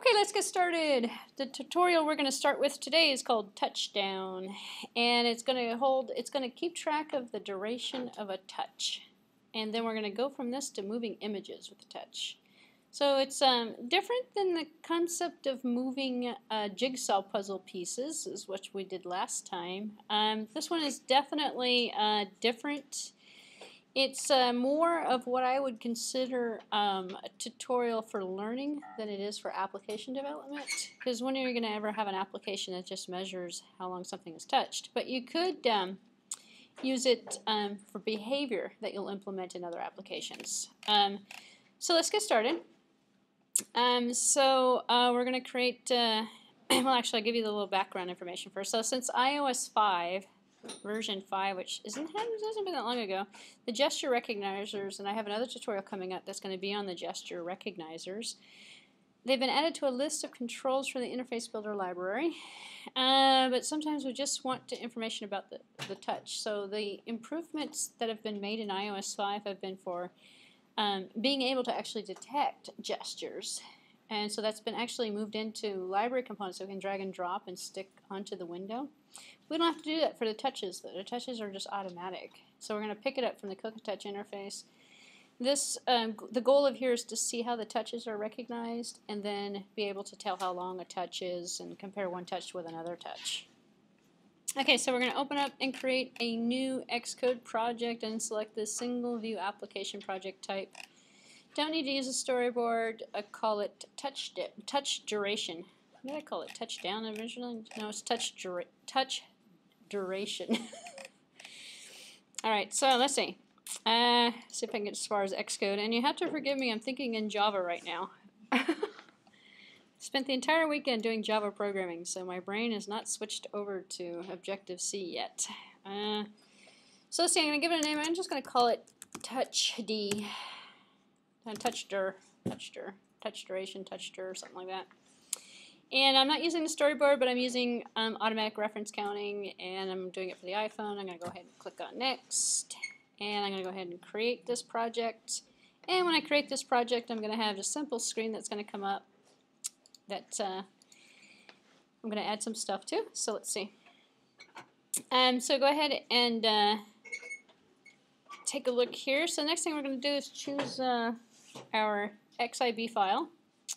Okay, let's get started. The tutorial we're going to start with today is called Touchdown, and it's going to keep track of the duration of a touch. And then we're going to go from this to moving images with the touch. So it's different than the concept of moving jigsaw puzzle pieces, is what we did last time. This one is definitely different. It's more of what I would consider a tutorial for learning than it is for application development. Because when are you going to ever have an application that just measures how long something is touched? But you could use it for behavior that you'll implement in other applications. So let's get started. We're going to create, well actually I'll give you the little background information first. So since iOS 5, version 5, which hasn't been that long ago, the gesture recognizers, and I have another tutorial coming up that's going to be on the gesture recognizers. They've been added to a list of controls for the interface builder library, but sometimes we just want information about the touch. So the improvements that have been made in iOS 5 have been for being able to actually detect gestures. And so that's been actually moved into library components, so we can drag and drop and stick onto the window. We don't have to do that for the touches, though. The touches are just automatic. So we're going to pick it up from the CocoaTouch interface. This, the goal of here is to see how the touches are recognized and then be able to tell how long a touch is and compare one touch with another touch. Okay, so we're going to open up and create a new Xcode project and select the single view application project type. Don't need to use a storyboard. I call it touch duration. What did I call it? Touchdown originally? No, it's touch duration. Alright, so let's see. See if I can get as far as Xcode. And you have to forgive me, I'm thinking in Java right now. Spent the entire weekend doing Java programming, so my brain has not switched over to Objective-C yet. So let's see, I'm going to give it a name. I'm just going to call it TouchD. Touch duration, something like that. And I'm not using the storyboard, but I'm using automatic reference counting, and I'm doing it for the iPhone. I'm going to go ahead and click on Next, and I'm going to go ahead and create this project. And when I create this project, I'm going to have a simple screen that's going to come up that I'm going to add some stuff to. So let's see. So go ahead and take a look here. So the next thing we're going to do is choose our XIB file,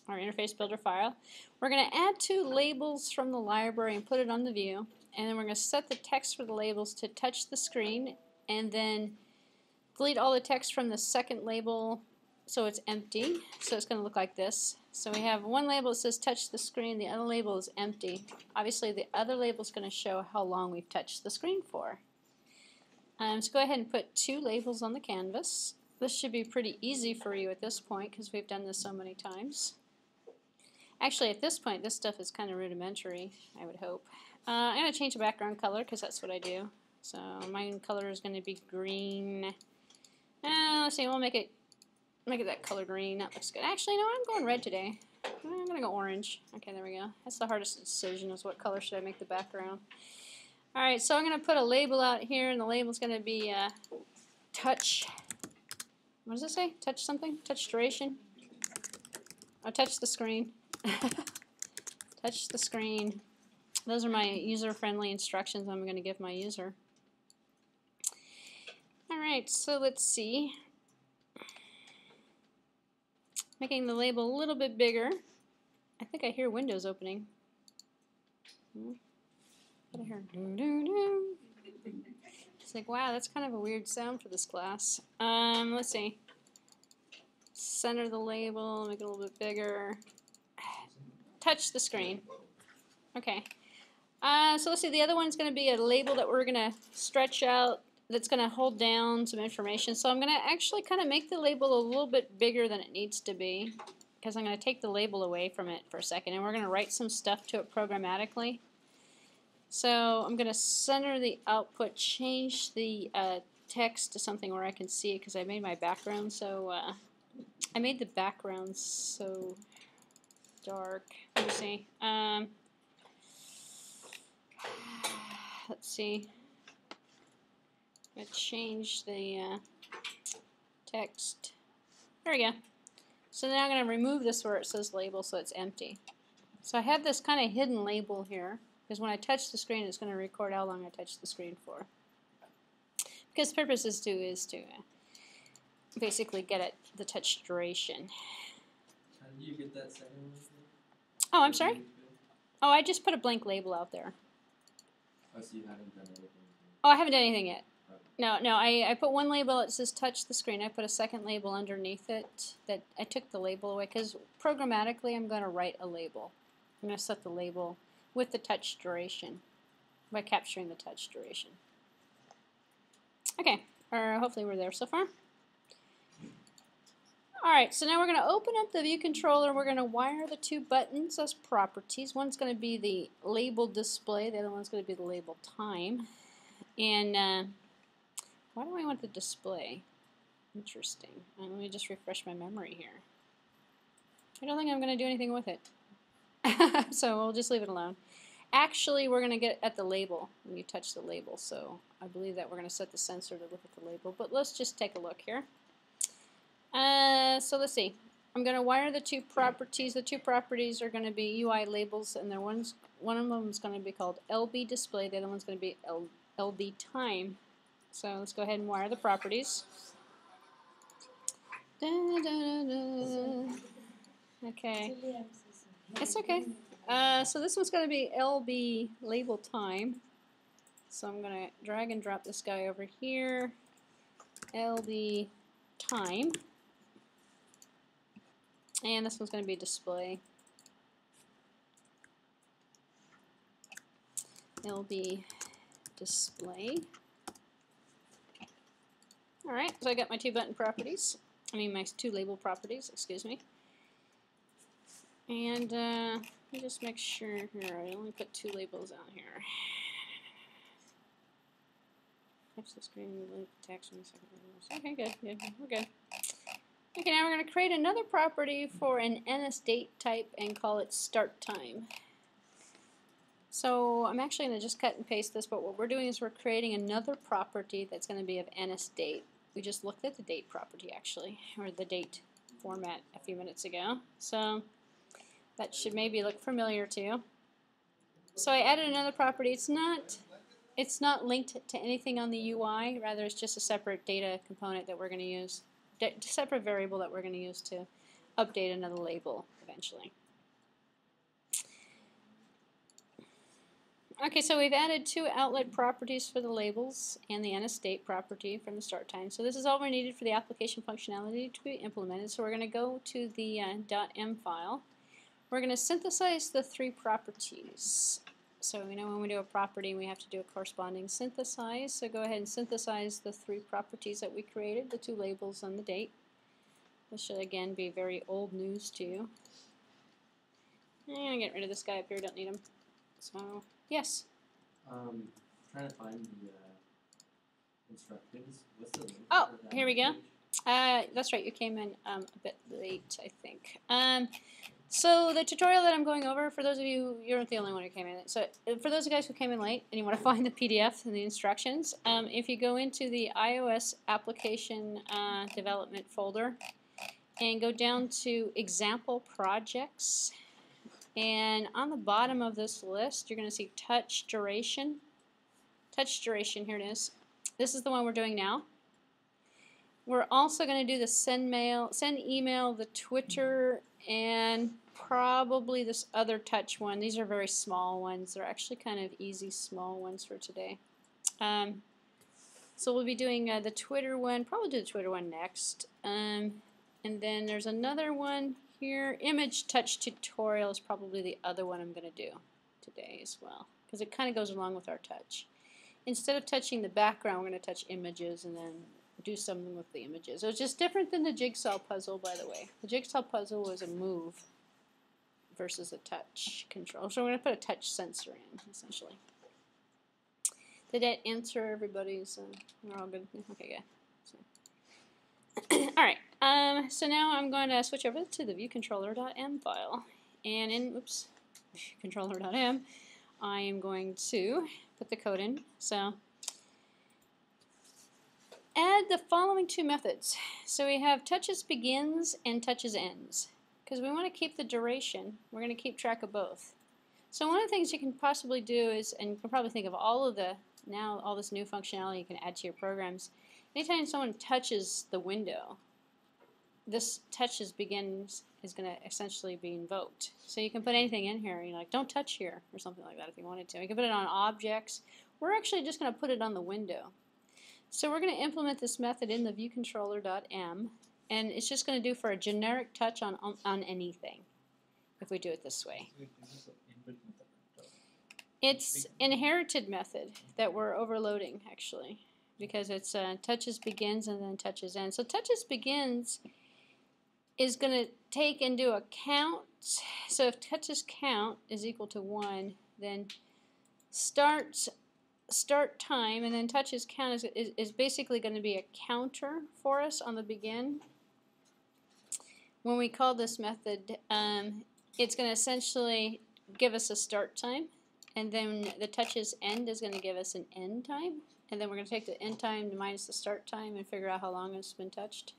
our interface builder file. We're going to add two labels from the library and put it on the view, and then we're going to set the text for the labels to touch the screen, and then delete all the text from the second label so it's empty. So it's going to look like this. So we have one label that says touch the screen, the other label is empty. Obviously the other label is going to show how long we've touched the screen for. So go ahead and put two labels on the canvas. This should be pretty easy for you at this point because we've done this so many times. Actually, at this point, this stuff is kind of rudimentary, I would hope. I'm going to change the background color because that's what I do. So my color is going to be green. Let's see, we'll make it that color green. That looks good. Actually, no, I'm going red today. I'm going to go orange. Okay, there we go. That's the hardest decision, is what color should I make the background. Alright, so I'm going to put a label out here, and the label is going to be touch. What does it say? Touch something? Touch duration? Oh, touch the screen. Touch the screen. Those are my user-friendly instructions I'm going to give my user. Alright, so let's see. Making the label a little bit bigger. I think I hear windows opening. What I hear? Doo-doo-doo. It's like, wow, that's kind of a weird sound for this class. Let's see. Center the label, make it a little bit bigger. Touch the screen. Okay. So let's see, the other one's going to be a label that we're going to stretch out that's going to hold down some information. So I'm going to actually kind of make the label a little bit bigger than it needs to be because I'm going to take the label away from it for a second, and we're going to write some stuff to it programmatically. So I'm going to center the output, change the text to something where I can see it because I made my background so I made the background so dark. Let me see. Let's see. I'm going to change the text. There we go. So now I'm going to remove this where it says label so it's empty. So I have this kind of hidden label here because when I touch the screen it's going to record how long I touch the screen for. Because the purpose is to basically get at the touch duration. How do you get that second one? Oh, I'm sorry? Oh, I just put a blank label out there. Oh, so you haven't done anything? Oh, I haven't done anything yet. Okay. No, I put one label that says touch the screen. I put a second label underneath it that I took the label away because programmatically I'm going to write a label. I'm going to set the label with the touch duration by capturing the touch duration. Okay, or hopefully we're there so far. Alright, so now we're going to open up the view controller. We're going to wire the two buttons as properties. One's going to be the label display, the other one's going to be the label time. And why do I want the display? Interesting. Let me just refresh my memory here. I don't think I'm going to do anything with it. So we'll just leave it alone. Actually, we're going to get at the label when you touch the label. So I believe that we're going to set the sensor to look at the label. But let's just take a look here. So let's see. I'm going to wire the two properties. The two properties are going to be UI labels, and one of them is going to be called LB display. The other one's going to be LB time. So let's go ahead and wire the properties. Da, da, da, da. Okay. It's okay. So this one's going to be LB label time. So I'm going to drag and drop this guy over here. LB time. And this one's going to be display. LB display. Alright, so I got my two button properties. I mean my two label properties, excuse me. And let me just make sure here, I only put two labels on here. Touch the screen, link text, and second. Okay, good, we're good. Okay, now we're going to create another property for an NSDate type and call it start time. So I'm actually going to just cut and paste this, but what we're doing is we're creating another property that's going to be of NSDate. We just looked at the date property actually, or the date format a few minutes ago. So that should maybe look familiar to you. So I added another property. It's not linked to anything on the UI, rather it's just a separate data component that we're going to use. Separate variable that we're going to use to update another label eventually. Okay, so we've added two outlet properties for the labels and the NSDate property from the start time. So this is all we needed for the application functionality to be implemented. So we're going to go to the .m file. We're going to synthesize the three properties. So we know when we do a property, we have to do a corresponding synthesize. So go ahead and synthesize the three properties that we created, the two labels and the date. This should again be very old news to you. And get rid of this guy up here, don't need him. So, yes? Trying to find the instructions. What's the link? Oh, here we go. That's right, you came in a bit late, I think. So the tutorial that I'm going over, for those of you, you're not the only one who came in. So for those of you guys who came in late and you want to find the PDF and the instructions, if you go into the iOS application development folder and go down to example projects, and on the bottom of this list, you're going to see touch duration. Touch duration, here it is. This is the one we're doing now. We're also going to do the send email, the Twitter, and probably this other touch one. These are very small ones. They're actually kind of easy, small ones for today. So we'll be doing the Twitter one, probably do the Twitter one next. And then there's another one here. Image touch tutorial is probably the other one I'm going to do today as well, because it kind of goes along with our touch. Instead of touching the background, we're going to touch images and then do something with the images. So it's just different than the jigsaw puzzle, by the way. The jigsaw puzzle was a move versus a touch control. So we're going to put a touch sensor in, essentially. Did that answer everybody's? We're all good? Okay, good. So. Alright, so now I'm going to switch over to the viewcontroller.m file. And in, viewcontroller.m, I am going to put the code in. So add the following two methods. So we have touches begins and touches ends. Because we want to keep the duration, we're going to keep track of both. So one of the things you can possibly do is, and you can probably think of all this new functionality you can add to your programs. Anytime someone touches the window, this touches begins is going to essentially be invoked. So you can put anything in here, like don't touch here or something like that if you wanted to. You can put it on objects. We're actually just going to put it on the window. So we're going to implement this method in the viewController.m, and it's just going to do for a generic touch on anything if we do it this way. It's inherited method that we're overloading actually, because it's touches begins and then touches ends. So touches begins is going to take into account, so if touches count is equal to 1, then start time, and then touches count is basically going to be a counter for us on the begin. When we call this method, it's going to essentially give us a start time, and then the touches end is going to give us an end time, and then we're going to take the end time minus the start time and figure out how long it's been touched.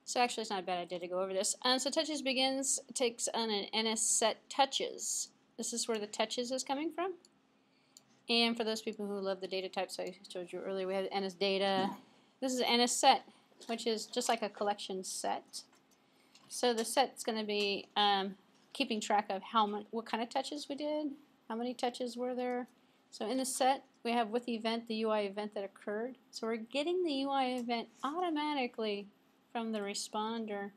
So actually it's not a bad idea to go over this. So touches begins takes on an NS set touches. This is where the touches is coming from. And for those people who love the data types I showed you earlier, we have NS data. This is NS set, which is just like a collection set. So the set's going to be keeping track of what kind of touches we did, how many touches were there. So in the set, we have with event the UI event that occurred. So we're getting the UI event automatically from the responder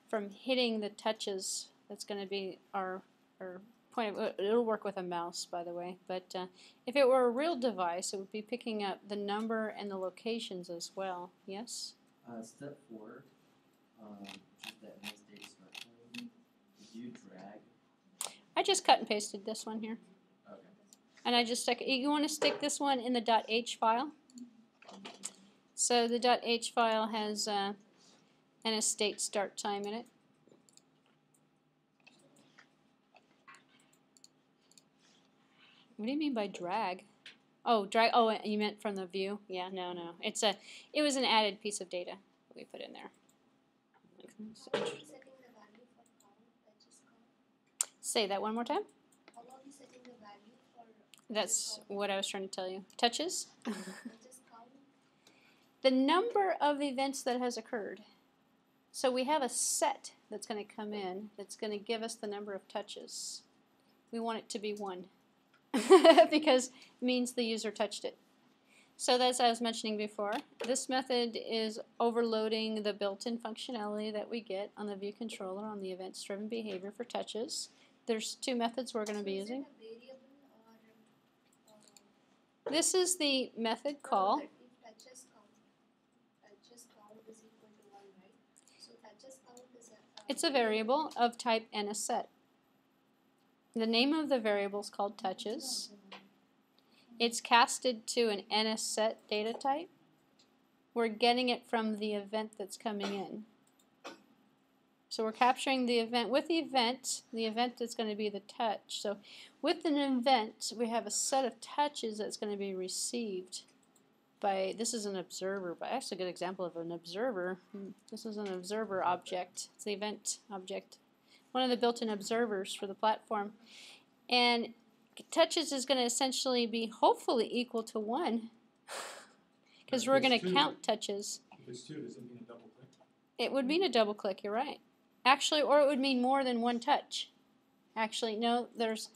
from hitting the touches. That's going to be our point. It'll work with a mouse, by the way. But if it were a real device, it would be picking up the number and the locations as well. Yes? Step 4, which is that next data start time. Did you drag? I just cut and pasted this one here. Okay. And I just stuck. You want to stick this one in the .h file. So the .h file has an estate start time in it. What do you mean by drag? Oh, drag. Oh, you meant from the view? Yeah, no. It was an added piece of data that we put in there. Say that one more time. How are we setting the value for That's what I was trying to tell you. Touches? touches count? The number of events that has occurred. So we have a set that's going to come in that's going to give us the number of touches. We want it to be 1 because it means the user touched it. So as I was mentioning before, this method is overloading the built-in functionality that we get on the view controller on the events-driven behavior for touches. There's two methods we're going to be using. This is the method call. Touches count is equal to 1, right? So touches count is It's a variable of type NSSet. The name of the variable is called touches. It's casted to an NSSet data type. We're getting it from the event that's coming in. So we're capturing the event. With the event that's going to be the touch. So with an event, we have a set of touches that's going to be received by, this is an observer, but actually a good example of an observer. This is an observer object. It's the event object. One of the built-in observers for the platform. And touches is going to essentially be hopefully equal to 1 because we're going to count touches. If it's 2, does it mean a double click? It would mean a double click, you're right. Actually, or it would mean more than 1 touch. Actually, no, there's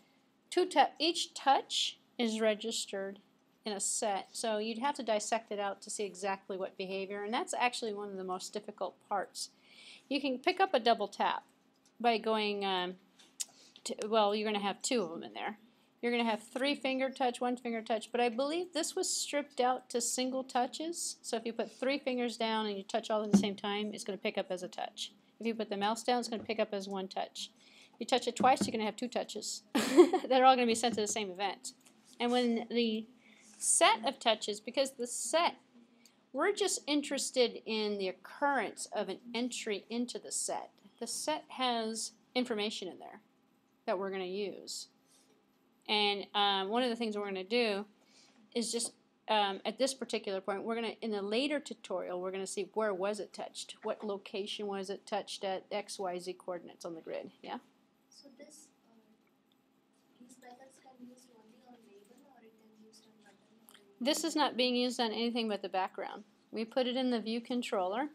2 each touch is registered in a set. So you'd have to dissect it out to see exactly what behavior, and that's actually one of the most difficult parts. You can pick up a double tap by going, well, you're going to have 2 of them in there. You're going to have 3 finger touch, 1 finger touch, but I believe this was stripped out to single touches. So if you put 3 fingers down and you touch all at the same time, it's going to pick up as a touch. If you put the mouse down, it's going to pick up as 1 touch. If you touch it twice, you're going to have 2 touches. They're all going to be sent to the same event. And when the set of touches, because the set, we're just interested in the occurrence of an entry into the set. The set has information in there that we're going to use. And one of the things we're going to do is just at this particular point, we're going to, in a later tutorial, we're going to see where was it touched, what location was it touched at X, Y, Z coordinates on the grid. Yeah. So this these methods can be used only on label, or it can be used on button. This is not being used on anything but the background. We put it in the view controller.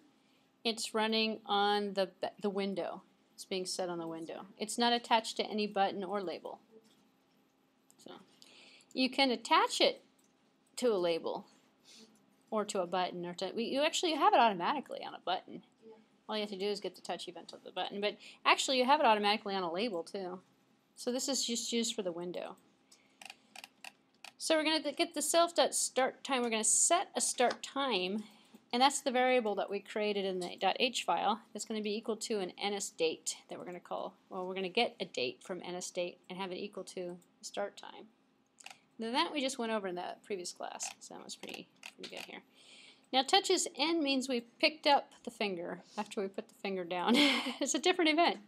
It's running on the window. It's being set on the window. It's not attached to any button or label. So you can attach it to a label or to a button, or to you actually have it automatically on a button. Yeah. All you have to do is get the touch event of the button, but actually you have it automatically on a label too. So this is just used for the window. So we're going to get the self.start time. We're going to set a start time, and that's the variable that we created in the .h file. That's going to be equal to an NSDate that we're going to call. Well, we're going to get a date from NSDate and have it equal to the start time. Now that we just went over in the previous class, so that was pretty good here. Now touches end means we picked up the finger after we put the finger down. It's a different event.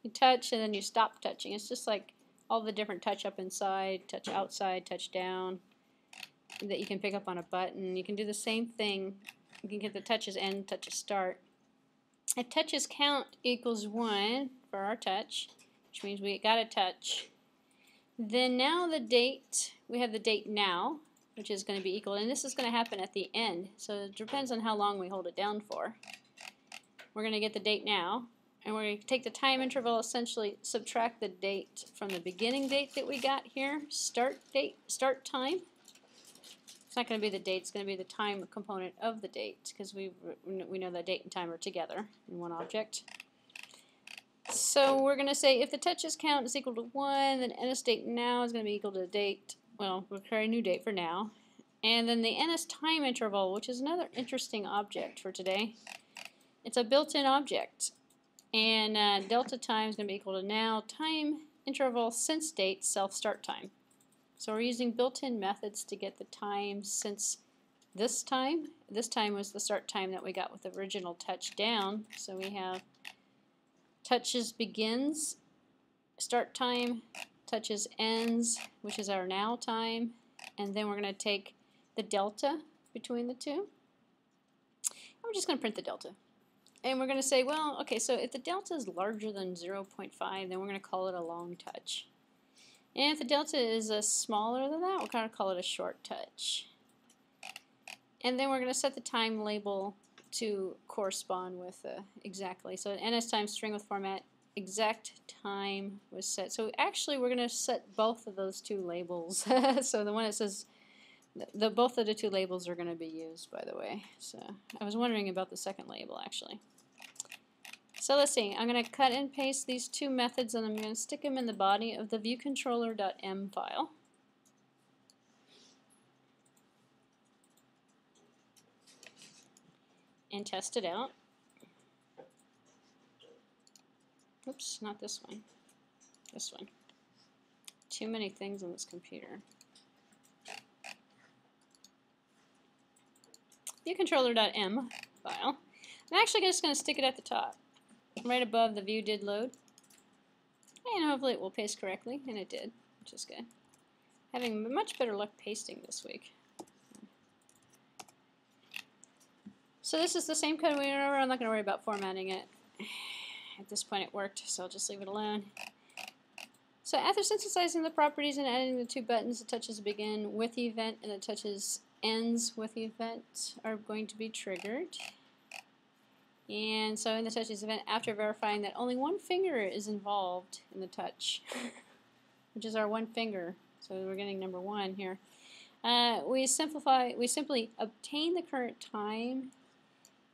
You touch and then you stop touching. It's just like all the different touch up inside, touch outside, touch down that you can pick up on a button. You can do the same thing. You can get the touches end, touches start. If touches count equals 1 for our touch, which means we got a touch, then now the date, we have the date now, which is going to be equal, and this is going to happen at the end, so it depends on how long we hold it down for. We're going to get the date now, and we're going to take the time interval, essentially subtract the date from the beginning date that we got here, start time. It's not going to be the date, it's going to be the time component of the date, because we know that date and time are together in one object. So we're going to say if the touches count is equal to 1, then NSDate now is going to be equal to the date. Well, we'll create a new date for now. And then the NS time interval, which is another interesting object for today. It's a built-in object. And delta time is going to be equal to now time interval since date self start time. So we're using built-in methods to get the time since this time. This time was the start time that we got with the original touch down. So we have touches begins, start time, touches ends, which is our now time, and then we're going to take the delta between the two. I'm just going to print the delta. And we're going to say, well, okay, so if the delta is larger than 0.5, then we're going to call it a long touch. And if the delta is smaller than that, we're going to call it a short touch. And then we're going to set the time label to correspond with exactly. So an NS time string with format, exact time was set. So actually we're going to set both of those two labels. So the one that says, both of the two labels are going to be used, by the way. So I was wondering about the second label actually. So let's see, I'm going to cut and paste these two methods and I'm going to stick them in the body of the viewcontroller.m file. And test it out. Oops, not this one. This one. Too many things on this computer. Viewcontroller.m file. I'm actually just going to stick it at the top, right above the view did load. And hopefully it will paste correctly, and it did, which is good. Having much better luck pasting this week. So this is the same code we went over. I'm not going to worry about formatting it. At this point it worked, so I'll just leave it alone. So after synthesizing the properties and adding the two buttons, the touches begin with the event and the touches ends with the event are going to be triggered. And so in the touches event, after verifying that only one finger is involved in the touch, which is our one finger, so we're getting number 1 here, we simply obtain the current time.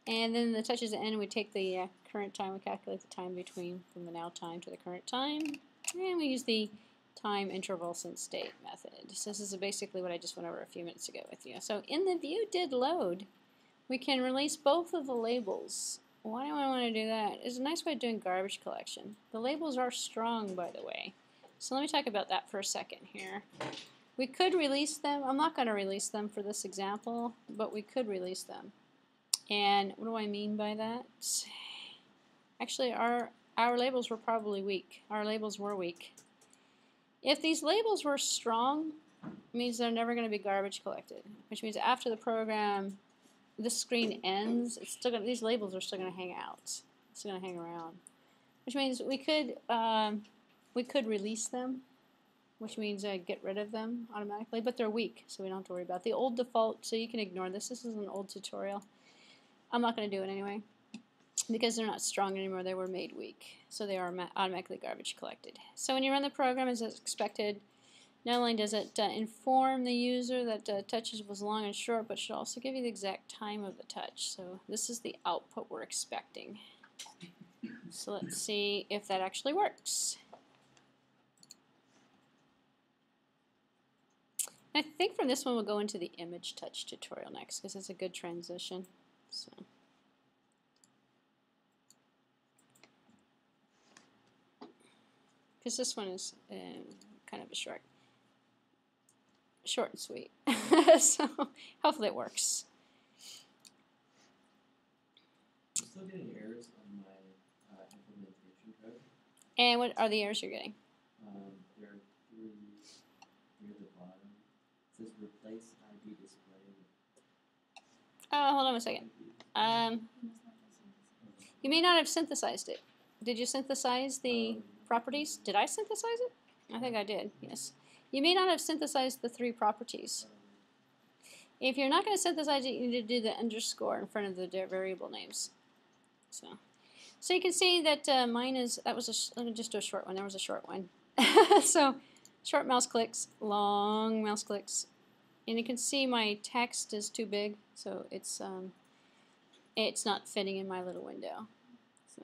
And then the touches end, we take the current time, we calculate the time between from the now time to the current time, and we use the time interval since date method. So this is basically what I just went over a few minutes ago with you. So in the view did load, we can release both of the labels. Why do I want to do that? It's a nice way of doing garbage collection. The labels are strong, by the way. So let me talk about that for a second here. We could release them. I'm not going to release them for this example, but we could release them. And what do I mean by that? Actually, our labels were probably weak. Our labels were weak. If these labels were strong, means they're never going to be garbage collected, which means after the program, this screen ends, it's still gonna, these labels are still going to hang out. It's still going to hang around, which means we could release them, which means get rid of them automatically, but they're weak, so we don't have to worry about it. The old default, so you can ignore this. This is an old tutorial. I'm not going to do it anyway because they're not strong anymore. They were made weak, so they are automatically garbage collected. So when you run the program as expected, not only does it inform the user that touches was long and short, but should also give you the exact time of the touch. So this is the output we're expecting. So let's see if that actually works. I think from this one we'll go into the image touch tutorial next because it's a good transition. So. Because this one is kind of a short and sweet. So hopefully it works. I'm still getting errors on my implementation code. And what are the errors you're getting? There are 3 near the bottom. It says replace ID display. Oh, hold on a second. You may not have synthesized it. Did you synthesize the properties? Did I synthesize it? I think I did, yes. You may not have synthesized the 3 properties. If you're not going to synthesize it, you need to do the underscore in front of the variable names. So you can see that mine is, that was let me just do a short one. There was a short one. So short mouse clicks, long mouse clicks. And you can see my text is too big, so it's not fitting in my little window. So,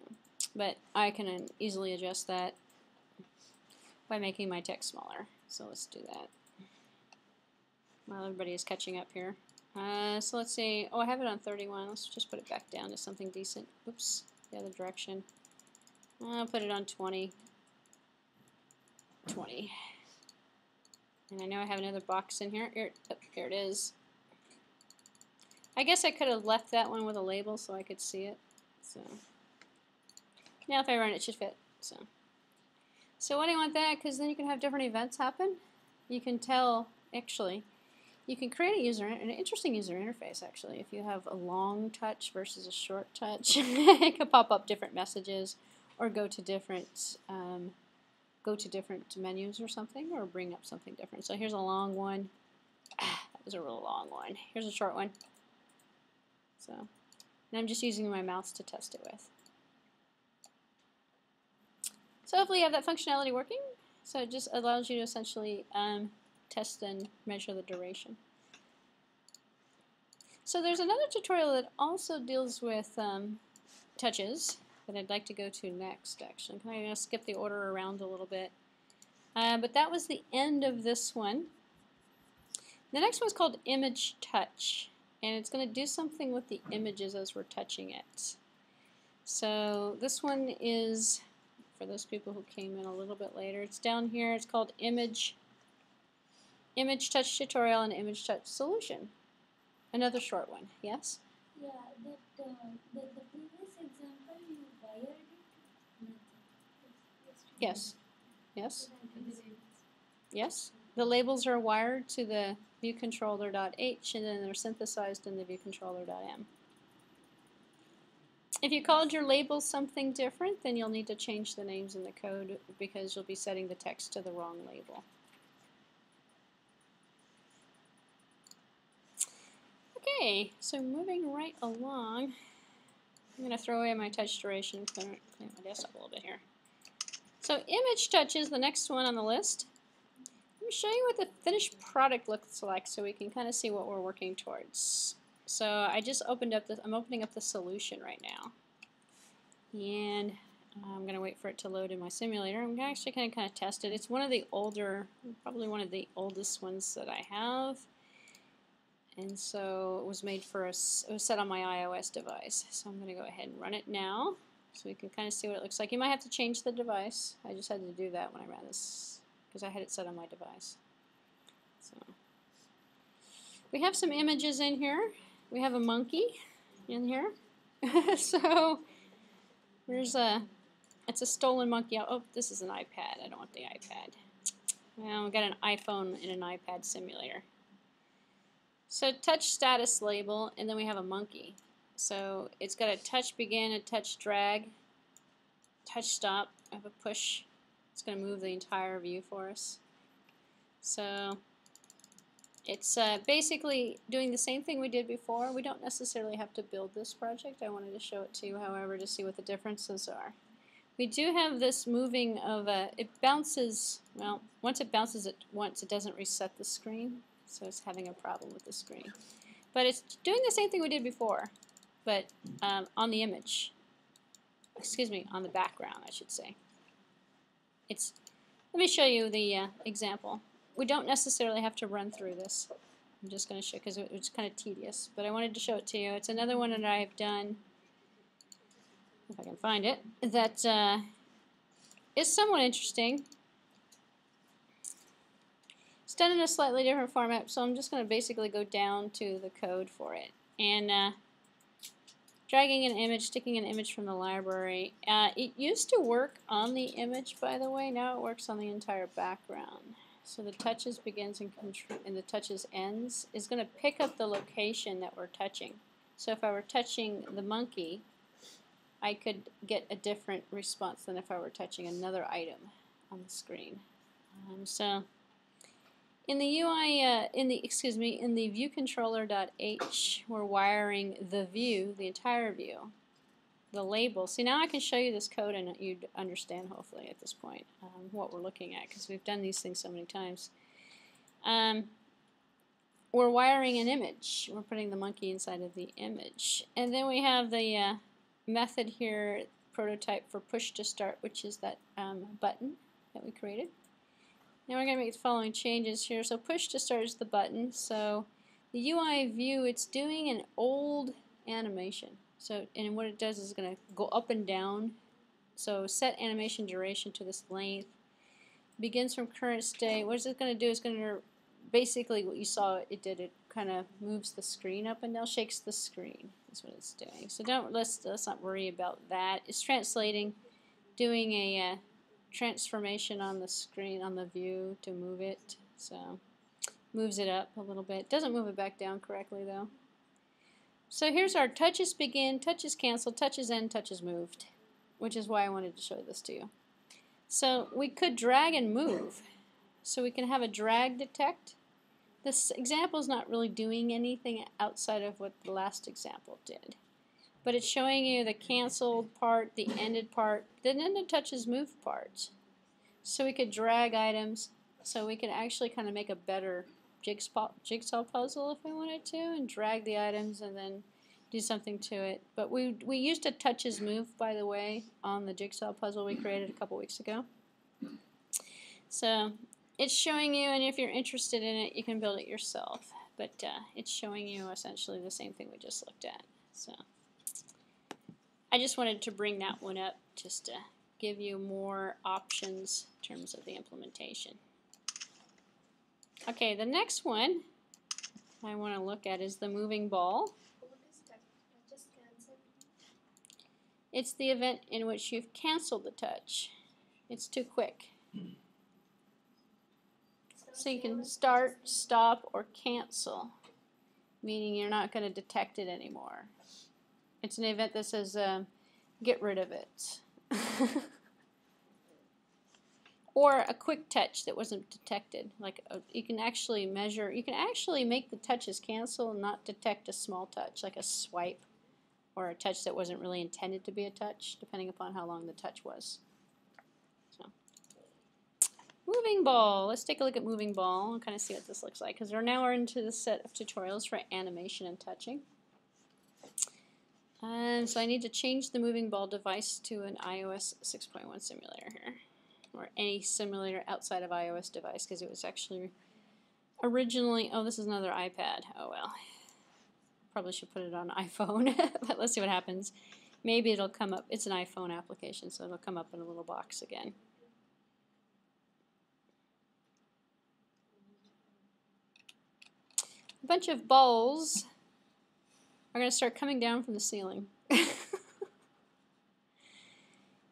but I can easily adjust that by making my text smaller. So let's do that. While everybody is catching up here. So let's see. Oh, I have it on 31. Let's just put it back down to something decent. Oops, the other direction. I'll put it on 20. 20. And I know I have another box in here. Here it is. I guess I could have left that one with a label so I could see it. So now if I run it, it should fit. So why do you want that? Because then you can have different events happen. You can tell, actually, you can create an interesting user interface actually. If you have a long touch versus a short touch, it could pop up different messages or go to different menus or something, or bring up something different. So here's a long one. That was a real long one. Here's a short one. So, and I'm just using my mouse to test it with. So hopefully you have that functionality working. So it just allows you to essentially test and measure the duration. So there's another tutorial that also deals with touches that I'd like to go to next, actually. I'm going to skip the order around a little bit. But that was the end of this one. The next one's called Image Touch, and it's going to do something with the images as we're touching it. So this one is, for those people who came in a little bit later, it's down here. It's called Image Touch Tutorial and Image Touch Solution. Another short one, yes? Yeah, the previous example you wired it. Yes. Yes. Yes. The labels are wired to the viewcontroller.h and then they're synthesized in the viewcontroller.m. If you called your labels something different, then you'll need to change the names in the code because you'll be setting the text to the wrong label. Okay, so moving right along, I'm going to throw away my touch duration and clean my desktop a little bit here. So image touch is the next one on the list. Let me show you what the finished product looks like so we can kind of see what we're working towards. So I just opened up I'm opening up the solution right now. And I'm going to wait for it to load in my simulator. I'm actually going to kind of test it. It's one of the older, probably one of the oldest ones that I have. And so it was made for us, it was set on my iOS device. So I'm going to go ahead and run it now so we can kind of see what it looks like. You might have to change the device. I just had to do that when I ran this because I had it set on my device. So we have some images in here. We have a monkey in here. So there's it's a stolen monkey. Oh, this is an iPad. I don't want the iPad. Well, we've got an iPhone and an iPad simulator. So touch status label, and then we have a monkey. So it's got a touch begin, a touch drag, touch stop, I have a push. It's going to move the entire view for us. So it's basically doing the same thing we did before. We don't necessarily have to build this project. I wanted to show it to you, however, to see what the differences are. We do have this moving of it bounces, well, once it bounces it once, it doesn't reset the screen, so it's having a problem with the screen. But it's doing the same thing we did before, but on the image. Excuse me, on the background, I should say. Let me show you the example. We don't necessarily have to run through this. I'm just going to show because it's kind of tedious, but I wanted to show it to you. It's another one that I've done, if I can find it, that is somewhat interesting. It's done in a slightly different format, so I'm just going to basically go down to the code for it. And dragging an image, sticking an image from the library. It used to work on the image, by the way. Now it works on the entire background. So the touches begins and the touches ends is going to pick up the location that we're touching. So if I were touching the monkey, I could get a different response than if I were touching another item on the screen. So in the UI, in the view controller.h, we're wiring the view, the entire view, the label. See, now I can show you this code and you'd understand, hopefully, at this point, what we're looking at, because we've done these things so many times. We're wiring an image. We're putting the monkey inside of the image. And then we have the method here, prototype for push to start, which is that button that we created. Now we're going to make the following changes here. So push to start is the button. So the UI view, it's doing an old animation. So, and what it does is it's going to go up and down. So set animation duration to this length. Begins from current state. What is it going to do? It's going to basically what you saw it did. It kind of moves the screen up and down, shakes the screen. That's what it's doing. So let's not worry about that. It's translating, doing a transformation on the screen, on the view to move it. So moves it up a little bit. Doesn't move it back down correctly though. So here's our touches begin, touches cancel, touches end, touches moved, which is why I wanted to show this to you. So we could drag and move. So we can have a drag detect. This example is not really doing anything outside of what the last example did. But it's showing you the canceled part, the ended part, the ended touches move part. So we could drag items, so we could actually kind of make a better jigsaw puzzle if we wanted to, and drag the items and then do something to it. But we used a touches move, by the way, on the jigsaw puzzle we created a couple weeks ago. So it's showing you, and if you're interested in it, you can build it yourself. But it's showing you essentially the same thing we just looked at. So I just wanted to bring that one up just to give you more options in terms of the implementation. Okay, the next one I want to look at is the moving ball. What is that? I just cancelled. It's the event in which you've canceled the touch. It's too quick. So you can start, stop, or cancel, meaning you're not going to detect it anymore. It's an event that says, get rid of it. Or a quick touch that wasn't detected. Like you can actually measure, you can actually make the touches cancel and not detect a small touch, like a swipe or a touch that wasn't really intended to be a touch, depending upon how long the touch was. So, moving ball. Let's take a look at moving ball and kind of see what this looks like, because we're now into the set of tutorials for animation and touching. And so I need to change the moving ball device to an iOS 6.1 simulator here, or any simulator outside of iOS device, because it was actually originally, oh, this is another iPad. Oh well. Probably should put it on iPhone, but let's see what happens. Maybe it'll come up. It's an iPhone application, so it'll come up in a little box again. A bunch of balls are going to start coming down from the ceiling. You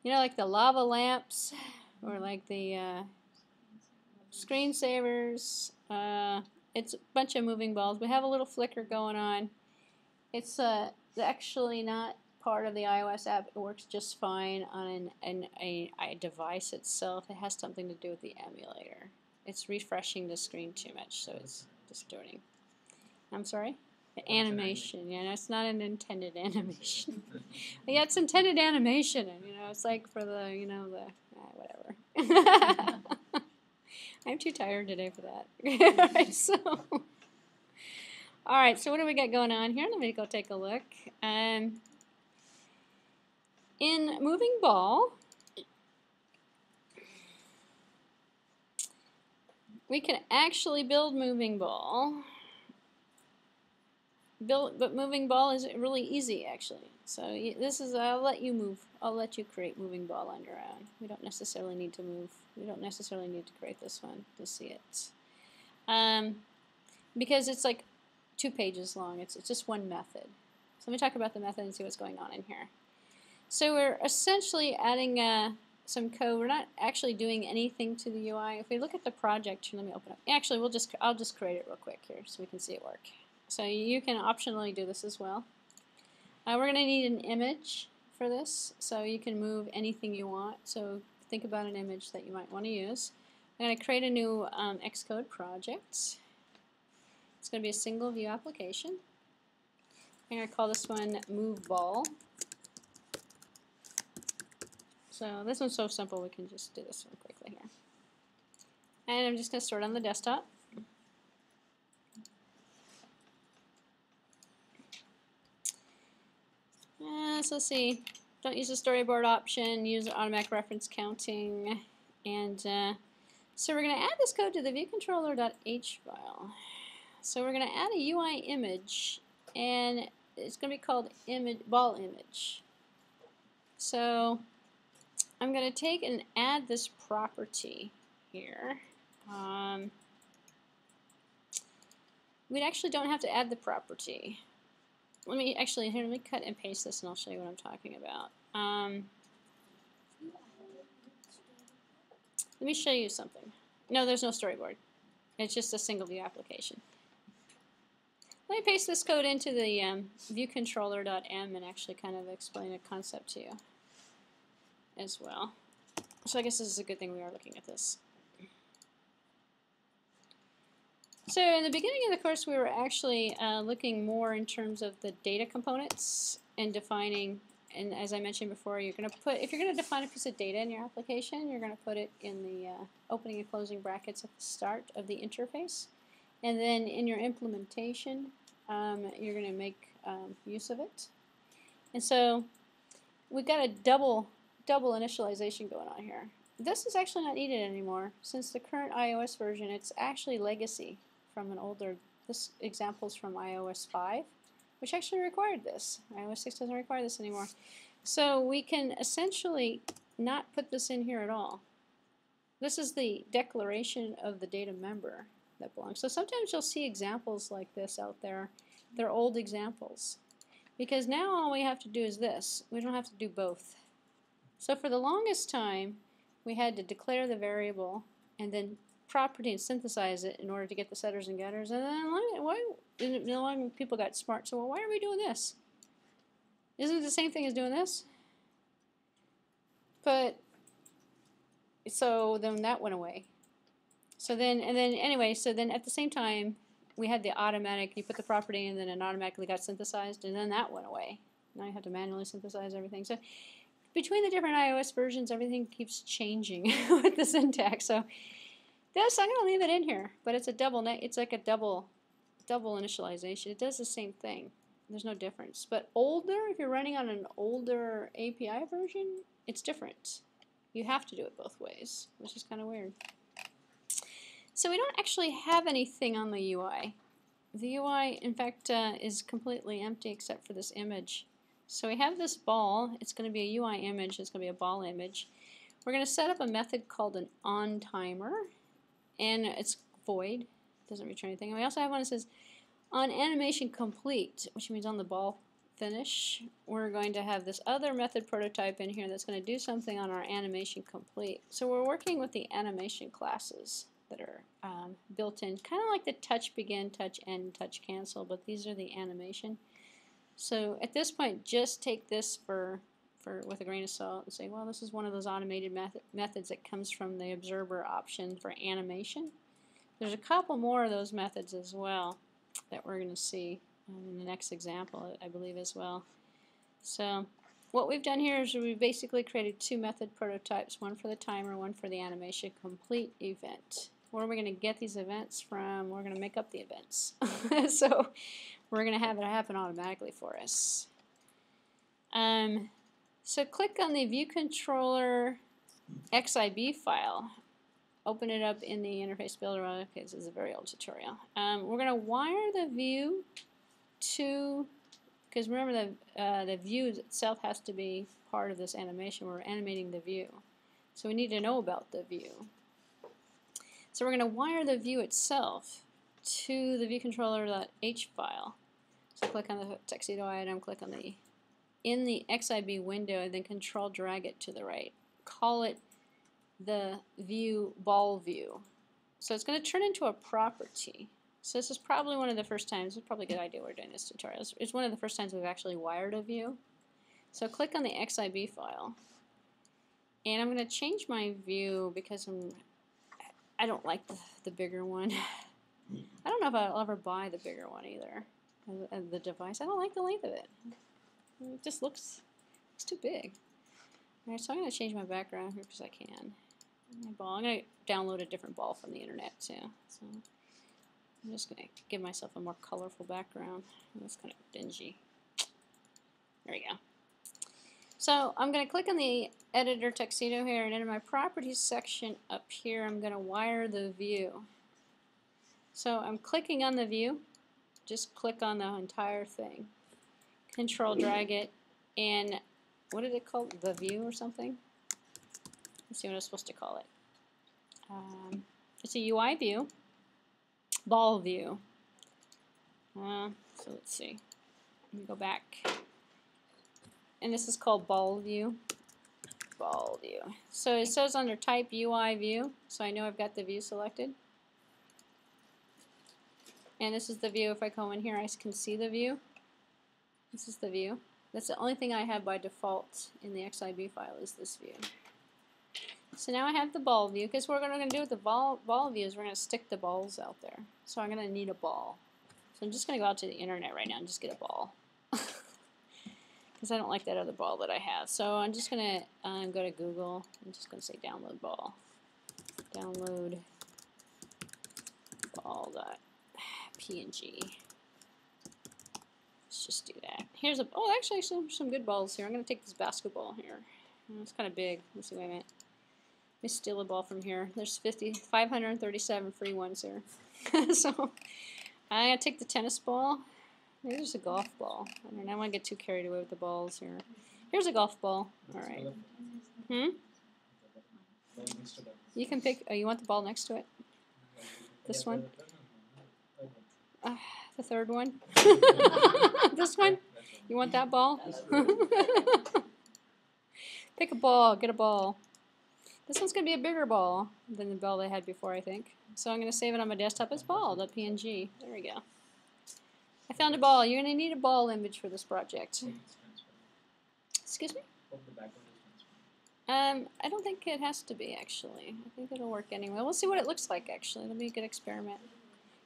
know, like the lava lamps, or like the screensavers. It's a bunch of moving balls. We have a little flicker going on. It's actually not part of the iOS app. It works just fine on a device itself. It has something to do with the emulator. It's refreshing the screen too much, so it's distorting. I'm sorry? The animation. Yeah, it's not an intended animation. Yeah, it's intended animation, and it's like for the, whatever. I'm too tired today for that. Alright, so what do we got going on here? Let me go take a look. In moving ball, we can actually build moving ball. But moving ball is really easy, actually. So this is, I'll let you move. I'll let you create moving ball on your own. We don't necessarily need to move. We don't necessarily need to create this one to see it. Because it's like 2 pages long. It's just one method. So let me talk about the method and see what's going on in here. So we're essentially adding some code. We're not actually doing anything to the UI. If we look at the project, let me open up. Actually, I'll just create it real quick here so we can see it work. So you can optionally do this as well. We're going to need an image for this, so you can move anything you want. So think about an image that you might want to use. I'm going to create a new Xcode project. It's going to be a single view application. I'm going to call this one Move Ball. So this one's so simple we can just do this one quickly here. And I'm just going to start on the desktop. So let's see, don't use the storyboard option, use automatic reference counting, and so we're going to add this code to the viewcontroller.h file. So we're going to add a UI image, and it's going to be called ball image. So I'm going to take and add this property here. We actually don't have to add the property. Let me cut and paste this, and I'll show you what I'm talking about. Let me show you something. No, there's no storyboard. It's just a single view application. Let me paste this code into the viewcontroller.m and actually kind of explain a concept to you as well. So I guess this is a good thing we are looking at this. So in the beginning of the course, we were actually looking more in terms of the data components and defining. And as I mentioned before, you're going to put, if you're going to define a piece of data in your application, you're going to put it in the opening and closing brackets at the start of the interface. And then in your implementation, you're going to make use of it. And so we've got a double initialization going on here. This is actually not needed anymore. Since the current iOS version, it's actually legacy from an older, this example's from iOS 5, which actually required this. iOS 6 doesn't require this anymore. So we can essentially not put this in here at all. This is the declaration of the data member that belongs. So sometimes you'll see examples like this out there. They're old examples. Because now all we have to do is this. We don't have to do both. So for the longest time, we had to declare the variable and then property and synthesize it in order to get the setters and getters. And then a lot of people got smart. So, well, why are we doing this? Isn't it the same thing as doing this? But so then that went away. So then at the same time, we had the automatic. You put the property and then it automatically got synthesized, and then that went away. Now you have to manually synthesize everything. So between the different iOS versions, everything keeps changing with the syntax. So this, I'm going to leave it in here, but it's a it's like a double initialization. It does the same thing. There's no difference. But older, if you're running on an older API version, it's different. You have to do it both ways, which is kind of weird. So we don't actually have anything on the UI. The UI, in fact, is completely empty except for this image. So we have this ball. It's going to be a UI image. It's going to be a ball image. We're going to set up a method called an onTimer, and it's void. It doesn't return anything. And we also have one that says on animation complete, which means on the ball finish. We're going to have this other method prototype in here that's going to do something on our animation complete. So we're working with the animation classes. that are built in, kind of like the touch begin, touch end, touch cancel, but these are the animation. So at this point, just take this with a grain of salt and say, well, this is one of those automated methods that comes from the observer option for animation. There's a couple more of those methods as well that we're going to see in the next example, I believe, as well. So what we've done here is we've basically created two method prototypes, one for the timer, one for the animation complete event. Where are we going to get these events from? We're going to make up the events. So we're going to have it happen automatically for us. So click on the view controller XIB file. Open it up in the interface builder. Okay, this is a very old tutorial. We're going to wire the view to, because remember the view itself has to be part of this animation. We're animating the view. So we need to know about the view. So we're going to wire the view itself to the viewcontroller.h file. So click on the tuxedo item, click on the in the XIB window, and then control drag it to the right. Call it the view ball view. So it's going to turn into a property. So this is probably one of the first times, it's probably a good idea we're doing this tutorial. It's one of the first times we've actually wired a view. So click on the XIB file. And I'm going to change my view because I don't like the bigger one. I don't know if I'll ever buy the bigger one either. The device, I don't like the length of it. It just looks too big. Alright, so I'm going to change my background here because I can. My ball. I'm going to download a different ball from the internet too. So I'm just going to give myself a more colorful background. That's kind of dingy. There we go. So I'm going to click on the editor tuxedo here, and in my properties section up here, I'm going to wire the view. So I'm clicking on the view. Just click on the entire thing. Control drag it, and what did it call? The view or something? Let's see what I'm supposed to call it. It's a UI view, ball view. So let's see. Let me go back. And this is called ball view. Ball view. So it says under type UI view, so I know I've got the view selected. And this is the view. If I come in here, I can see the view. This is the view. That's the only thing I have by default in the XIB file is this view. So now I have the ball view, because what we're going to do with the ball view is we're going to stick the balls out there. So I'm going to need a ball. So I'm just going to go out to the internet right now and just get a ball. Because I don't like that other ball that I have. So I'm just going to go to Google. I'm just going to say download ball. Download ball.png. Let's just do that. Here's a, oh, actually some good balls here. I'm going to take this basketball here. It's kind of big. Let's see what I meant. Let me steal a ball from here. There's 537 free ones here. So I'm going to take the tennis ball. Maybe there's a golf ball. I don't know. I don't want to get too carried away with the balls here. Here's a golf ball. All right. You can pick. Oh, you want the ball next to it? This one? The third one? This one? You want that ball? Pick a ball. Get a ball. This one's going to be a bigger ball than the ball they had before, I think. So I'm going to save it on my desktop as ball.png. There we go. I found a ball. You're going to need a ball image for this project. Excuse me? I don't think it has to be, actually. I think it'll work anyway. We'll see what it looks like, actually. It'll be a good experiment.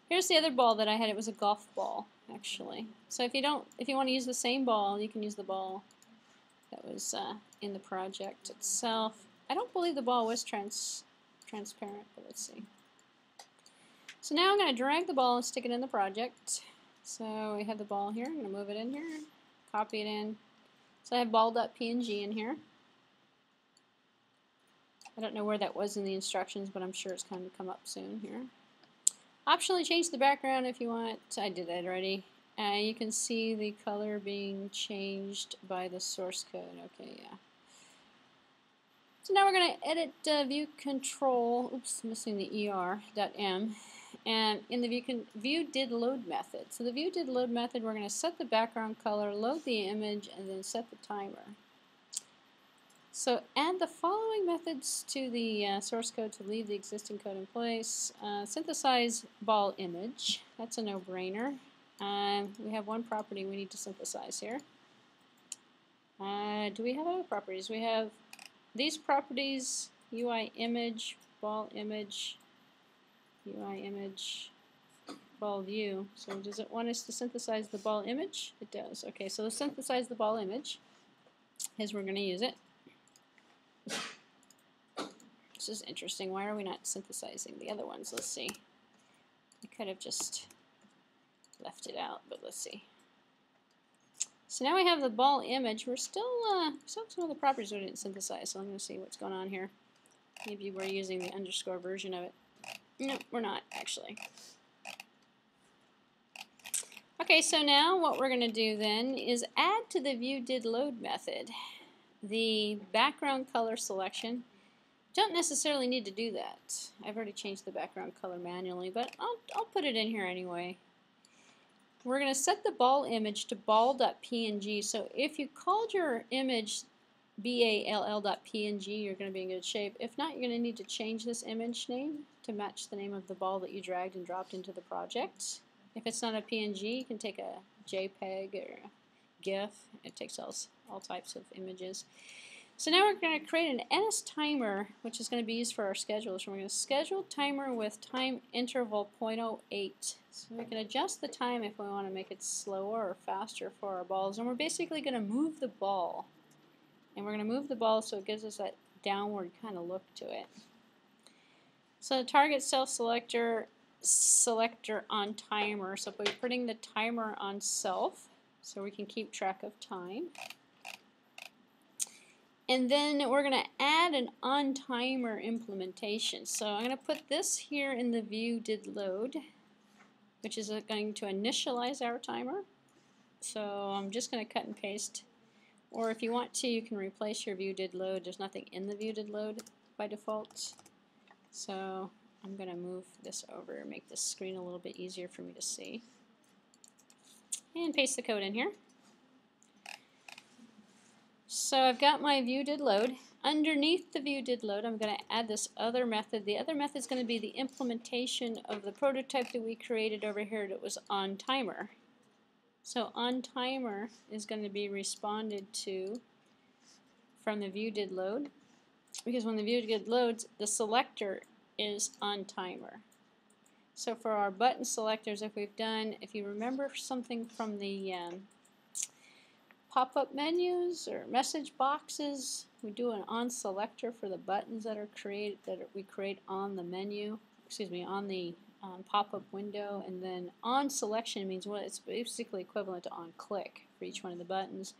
Here's the other ball that I had. It was a golf ball, actually. So if you want to use the same ball, you can use the ball that was in the project itself. I don't believe the ball was transparent, but let's see. So now I'm going to drag the ball and stick it in the project. So we have the ball here. I'm going to move it in here, copy it in. So I have ball.png in here. I don't know where that was in the instructions, but I'm sure it's going to come up soon here. Optionally change the background if you want. I did that already. You can see the color being changed by the source code. Okay, yeah. So now we're going to edit view control. Oops, missing the er.m. And in the view did load method. So the view did load method, we're going to set the background color, load the image, and then set the timer. So add the following methods to the source code to leave the existing code in place. Synthesize ball image. That's a no-brainer. We have one property we need to synthesize here. Do we have other properties? We have these properties, UI image, ball image, UI image, ball view. So does it want us to synthesize the ball image? It does. Okay, so let's synthesize the ball image as we're going to use it. This is interesting. Why are we not synthesizing the other ones? Let's see. I could have just left it out, but let's see. So now we have the ball image. We're still some of the properties we didn't synthesize, so I'm going to see what's going on here. Maybe we're using the underscore version of it. No, we're not, actually. Okay, so now what we're going to do then is add to the viewDidLoad method the background color selection. Don't necessarily need to do that. I've already changed the background color manually, but I'll put it in here anyway. We're going to set the ball image to ball.png. So if you called your image ball.png, you're going to be in good shape. If not, you're going to need to change this image name to match the name of the ball that you dragged and dropped into the project. If it's not a PNG, you can take a JPEG or a GIF. It takes all types of images. So now we're going to create an NS timer, which is going to be used for our schedule. So we're going to schedule timer with time interval 0.08. So we can adjust the time if we want to make it slower or faster for our balls. And we're basically going to move the ball. And we're going to move the ball so it gives us that downward kind of look to it. So the target self-selector, selector on timer. So we're putting the timer on self so we can keep track of time. And then we're going to add an onTimer implementation. So I'm going to put this here in the viewDidLoad, which is going to initialize our timer. So I'm just going to cut and paste. Or if you want to, you can replace your viewDidLoad. There's nothing in the viewDidLoad by default. So I'm going to move this over and make this screen a little bit easier for me to see. And paste the code in here. So I've got my viewDidLoad. Underneath the viewDidLoad, I'm going to add this other method. The other method is going to be the implementation of the prototype that we created over here that was onTimer. So onTimer is going to be responded to from the viewDidLoad, because when the viewDid loads, the selector is onTimer. So for our button selectors, if you remember something from the pop-up menus or message boxes, we do an onSelector for the buttons that are we create on the menu, on the pop-up window, and then onSelection means it's basically equivalent to onClick for each one of the buttons.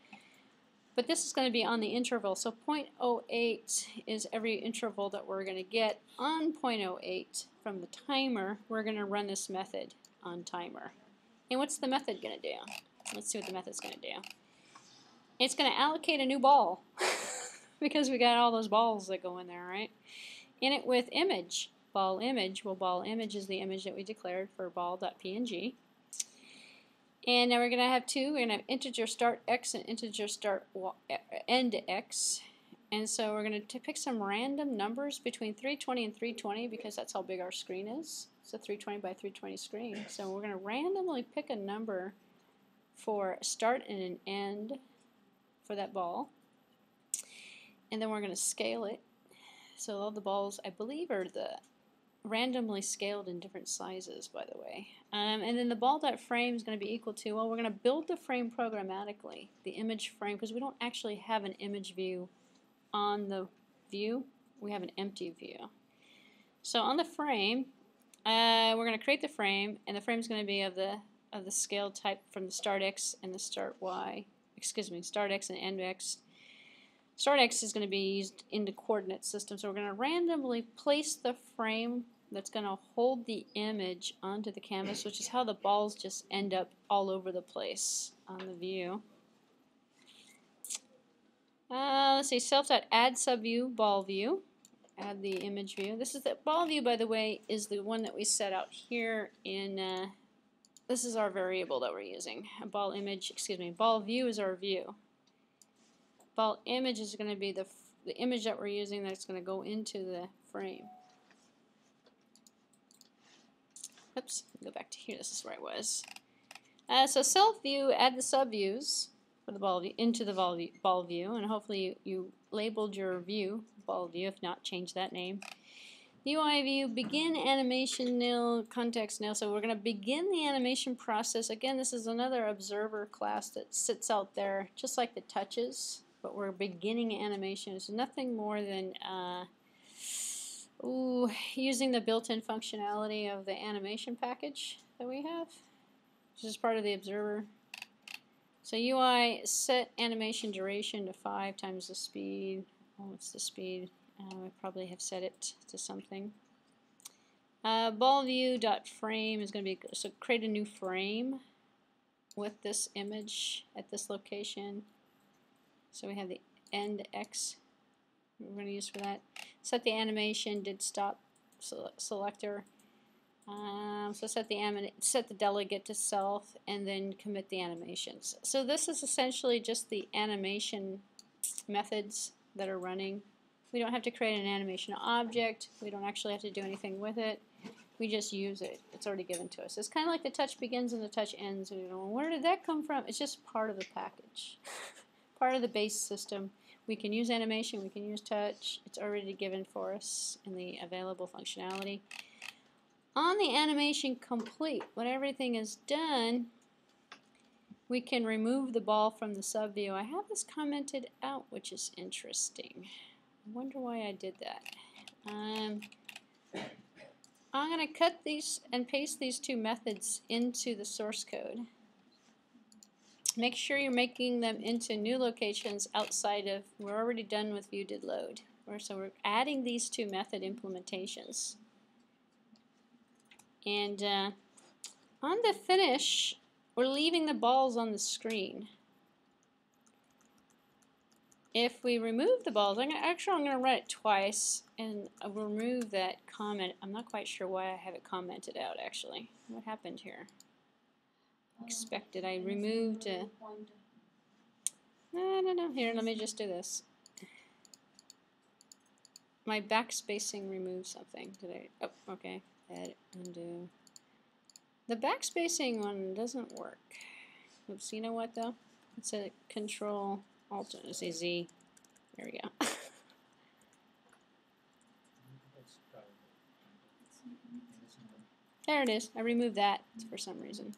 But this is going to be on the interval, so 0.08 is every interval that we're going to get. On 0.08 from the timer, we're going to run this method onTimer. And what's the method going to do? Let's see what the method's going to do. It's going to allocate a new ball because we got all those balls that go in there, right? In it with image, ball image. Well, ball image is the image that we declared for ball.png. And now we're going to have two. We're going to have integer start x and integer start end x. And so we're going to pick some random numbers between 320 and 320 because that's how big our screen is. It's a 320 by 320 screen. So we're going to randomly pick a number for a start and an end for that ball. And then we're going to scale it. So all the balls, I believe, are randomly scaled in different sizes, by the way. And then the ball.frame is going to be equal to, well, we're going to build the frame programmatically, the image frame, because we don't actually have an image view on the view. We have an empty view. So on the frame, we're going to create the frame, and the frame is going to be of the scale type from the start x and the start y. Start x and end x. Start x is going to be used in the coordinate system, so we're going to randomly place the frame that's going to hold the image onto the canvas, which is how the balls just end up all over the place on the view. Let's see, self.add subview, ball view. Add the image view. This is the ball view, by the way, is the one that we set out here in, this is our variable that we're using. Ball view is our view. Ball image is going to be the image that we're using that's going to go into the frame. Oops, go back to here. This is where I was. So self view, add the subviews for the ball view into the ball view, and hopefully you labeled your view ball view. If not, change that name. UI view, begin animation nil, context nil. So we're going to begin the animation process. Again, this is another observer class that sits out there, just like the touches, but we're beginning animation. It's nothing more than using the built-in functionality of the animation package that we have, which is part of the observer. So UI set animation duration to 5 times the speed. Oh, what's the speed? I probably have set it to something. Ball view dot frame is going to be, so create a new frame with this image at this location. So we have the end X we're going to use for that. Set the animation did stop selector. So set the delegate to self and then commit the animations. So this is essentially just the animation methods that are running. We don't have to create an animation object. We don't actually have to do anything with it. We just use it. It's already given to us. It's kind of like the touch begins and the touch ends. We don't know, where did that come from? It's just part of the package, part of the base system. We can use animation. We can use touch. It's already given for us in the available functionality. On the animation complete, when everything is done, we can remove the ball from the subview. I have this commented out, which is interesting. I wonder why I did that. I'm going to cut these and paste these two methods into the source code. Make sure you're making them into new locations outside of, we're already done with view did load. So we're adding these two method implementations. And on the finish, we're leaving the balls on the screen. If we remove the balls, I'm going to run it twice and remove that comment. I'm not quite sure why I have it commented out, actually. What happened here? Expected. I removed. No. Here, let me just do this. My backspacing removed something. Did I? Oh, okay. Edit, undo. The backspacing one doesn't work. Oops, you know what though? It's a Control Alt. Let's say Z. There we go. There it is. I removed that for some reason.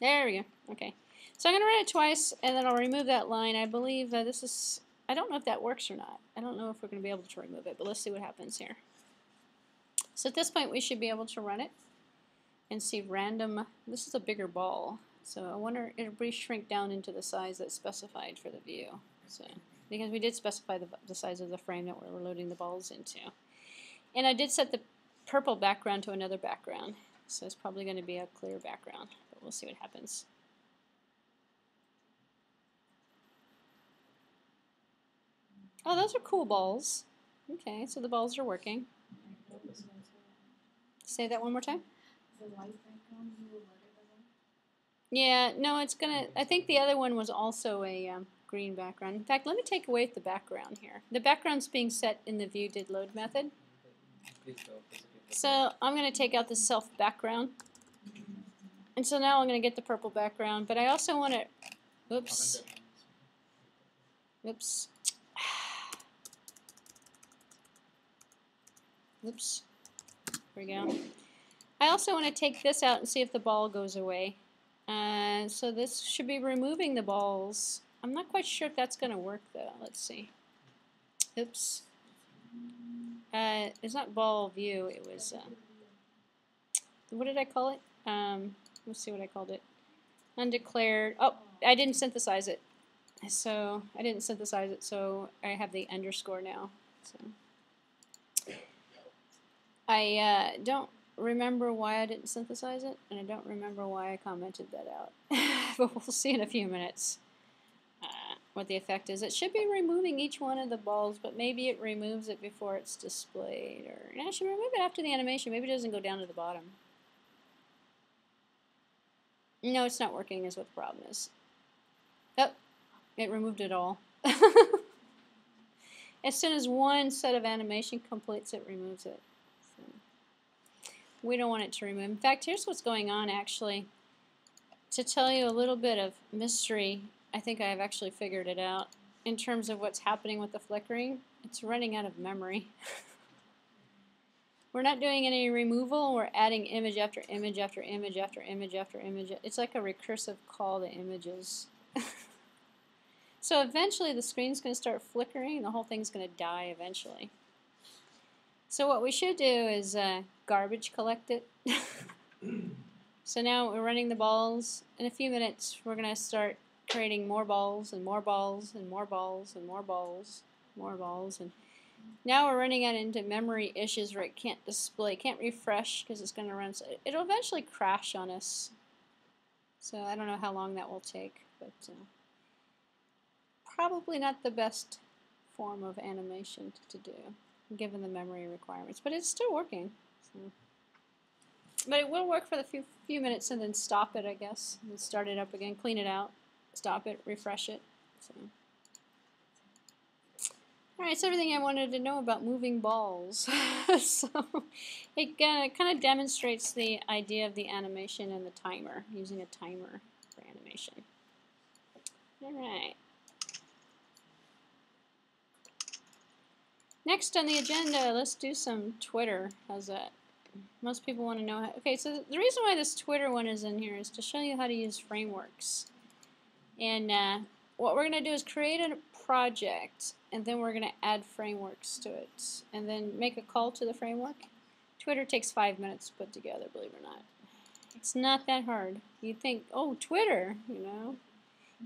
There we go. Okay. So I'm going to run it twice, and then I'll remove that line. I believe this is, I don't know if that works or not. I don't know if we're going to be able to remove it, but let's see what happens here. So at this point, we should be able to run it and see random. This is a bigger ball, so I wonder it'll shrink down into the size that's specified for the view. So because we did specify the size of the frame that we're loading the balls into. And I did set the purple background to another background, so it's probably going to be a clear background, but we'll see what happens. Oh, those are cool balls. Okay, so the balls are working. Say that one more time. The white background, you will let it alone? Yeah, no, it's gonna. I think the other one was also a green background. In fact, let me take away the background here. The background's being set in the view did load method. So I'm going to take out the self background. And so now I'm going to get the purple background, but I also want to, oops. Oops. Oops. There we go. I also want to take this out and see if the ball goes away. So this should be removing the balls. I'm not quite sure if that's going to work though. Let's see. Oops. It's not ball view. It was, what did I call it? Let's see what I called it. Undeclared. Oh, I didn't synthesize it. So I didn't synthesize it, so I have the underscore now. So I don't remember why I didn't synthesize it, and I don't remember why I commented that out. But we'll see in a few minutes what the effect is. It should be removing each one of the balls, but maybe it removes it before it's displayed, or no, it should remove it after the animation. Maybe it doesn't go down to the bottom. No, it's not working is what the problem is. Oh, it removed it all. As soon as one set of animation completes, it removes it. So we don't want it to remove. In fact, here's what's going on actually. To tell you a little bit of mystery, I think I've actually figured it out. In terms of what's happening with the flickering, it's running out of memory. We're not doing any removal, we're adding image after image after image after image after image. It's like a recursive call to images. So eventually the screen's going to start flickering and the whole thing's going to die eventually. So what we should do is garbage collect it. So now we're running the balls. In a few minutes we're going to start creating more balls and more balls and more balls and more balls, more balls. And now we're running out into memory issues where it can't display, can't refresh because it's going to run. So it'll eventually crash on us. So I don't know how long that will take, but probably not the best form of animation to do, given the memory requirements. But it's still working. So. But it will work for the few minutes and then stop it, I guess. And start it up again, clean it out, stop it, refresh it. So. Alright, it's everything I wanted to know about moving balls. So it kind of demonstrates the idea of the animation and the timer, using a timer for animation. Alright. Next on the agenda, let's do some Twitter. How's that? Most people want to know how. Okay, so the reason why this Twitter one is in here is to show you how to use frameworks. And what we're going to do is create a project, and then we're going to add frameworks to it, and then make a call to the framework. Twitter takes 5 minutes to put together, believe it or not. It's not that hard. You'd think, oh, Twitter, you know.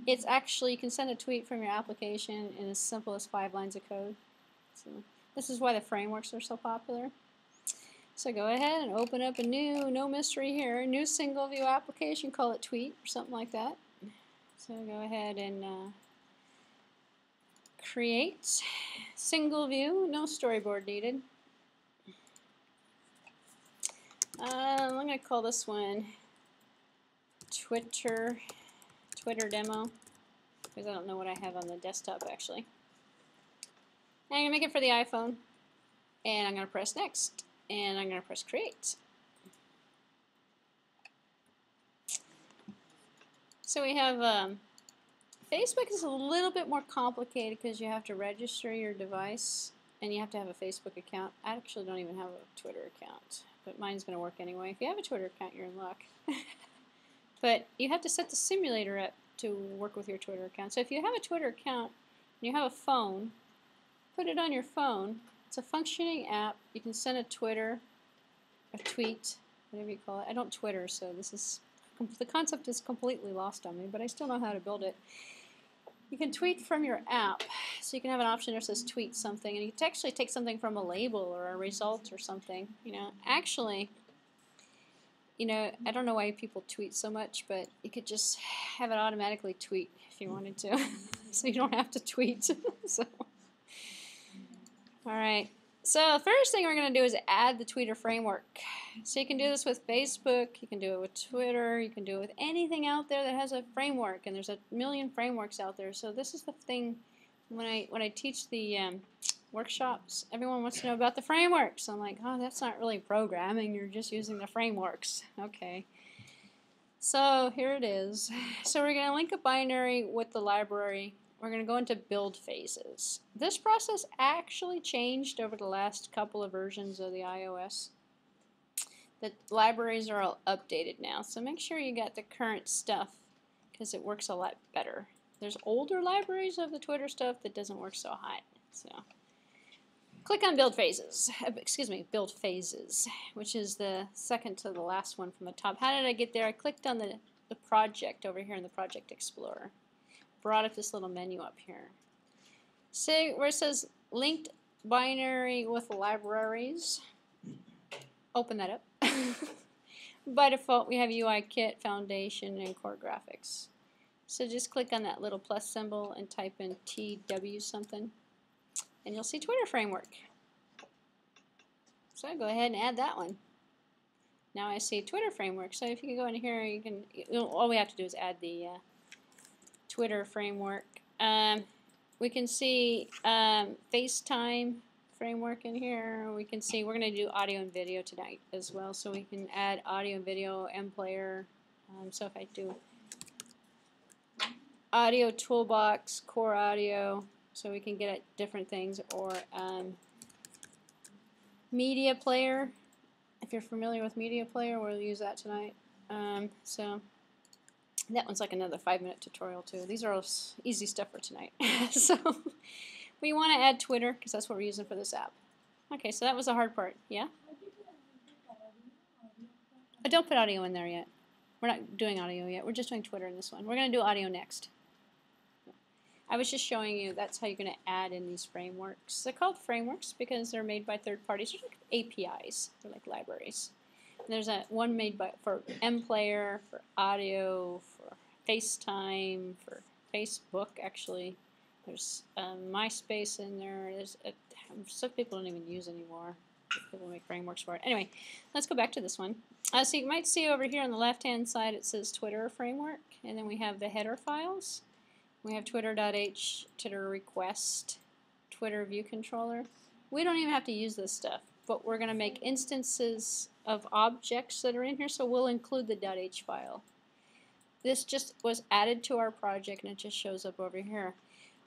It's actually, you can send a tweet from your application in as simple as 5 lines of code. So this is why the frameworks are so popular. So go ahead and open up a new, no mystery here, new single view application, call it tweet or something like that. So go ahead and create single view, no storyboard needed. I'm going to call this one Twitter demo, because I don't know what I have on the desktop actually. And I'm going to make it for the iPhone, and I'm going to press next, and I'm going to press create. So we have Facebook is a little bit more complicated because you have to register your device and you have to have a Facebook account. I actually don't even have a Twitter account, but mine's going to work anyway. If you have a Twitter account, you're in luck. But you have to set the simulator up to work with your Twitter account. So if you have a Twitter account and you have a phone, put it on your phone. It's a functioning app. You can send a Twitter, a tweet, whatever you call it. I don't Twitter, so this is the concept is completely lost on me, but I still know how to build it. You can tweet from your app, so you can have an option that says tweet something, and you can actually take something from a label or a result or something. You know, actually, you know, I don't know why people tweet so much, but you could just have it automatically tweet if you wanted to, so you don't have to tweet. So, all right. So the first thing we're going to do is add the Twitter framework. So you can do this with Facebook, you can do it with Twitter, you can do it with anything out there that has a framework, and there's a million frameworks out there. So this is the thing, when I teach the workshops, everyone wants to know about the frameworks. I'm like, oh, that's not really programming, you're just using the frameworks. Okay. So here it is. So we're going to link a binary with the library. We're going to go into build phases. This process actually changed over the last couple of versions of the iOS. The libraries are all updated now, so make sure you got the current stuff because it works a lot better. There's older libraries of the Twitter stuff that doesn't work so hot. So click on build phases. Build phases, which is the second to the last one from the top. How did I get there? I clicked on the project over here in the Project Explorer. Brought up this little menu up here. See where it says linked binary with libraries. Open that up. By default, we have UI Kit, Foundation, and Core Graphics. So just click on that little plus symbol and type in TW something, and you'll see Twitter Framework. So go ahead and add that one. Now I see Twitter Framework. So if you can go in here, you can. All we have to do is add the Twitter framework. We can see FaceTime framework in here. We can see we're going to do audio and video tonight as well, so we can add audio and video and player. So if I do audio toolbox, core audio, so we can get at different things, or media player. If you're familiar with media player, we'll use that tonight. So that one's like another 5-minute tutorial too. These are all easy stuff for tonight. So we want to add Twitter because that's what we're using for this app. Okay, so that was the hard part. Yeah? Don't put audio in there yet. We're not doing audio yet. We're just doing Twitter in this one. We're going to do audio next. I was just showing you that's how you're going to add in these frameworks. They're called frameworks because they're made by third parties. They're like APIs. They're like libraries. And there's one made for MPlayer, for audio, for FaceTime, for Facebook actually. There's MySpace in there. There's stuff people don't even use anymore. People make frameworks for it. Anyway, let's go back to this one. So you might see over here on the left-hand side it says Twitter framework, and then we have the header files. We have twitter.h, Twitter request, Twitter view controller. We don't even have to use this stuff, but we're going to make instances of objects that are in here, so we'll include the .h file. This just was added to our project, and it just shows up over here.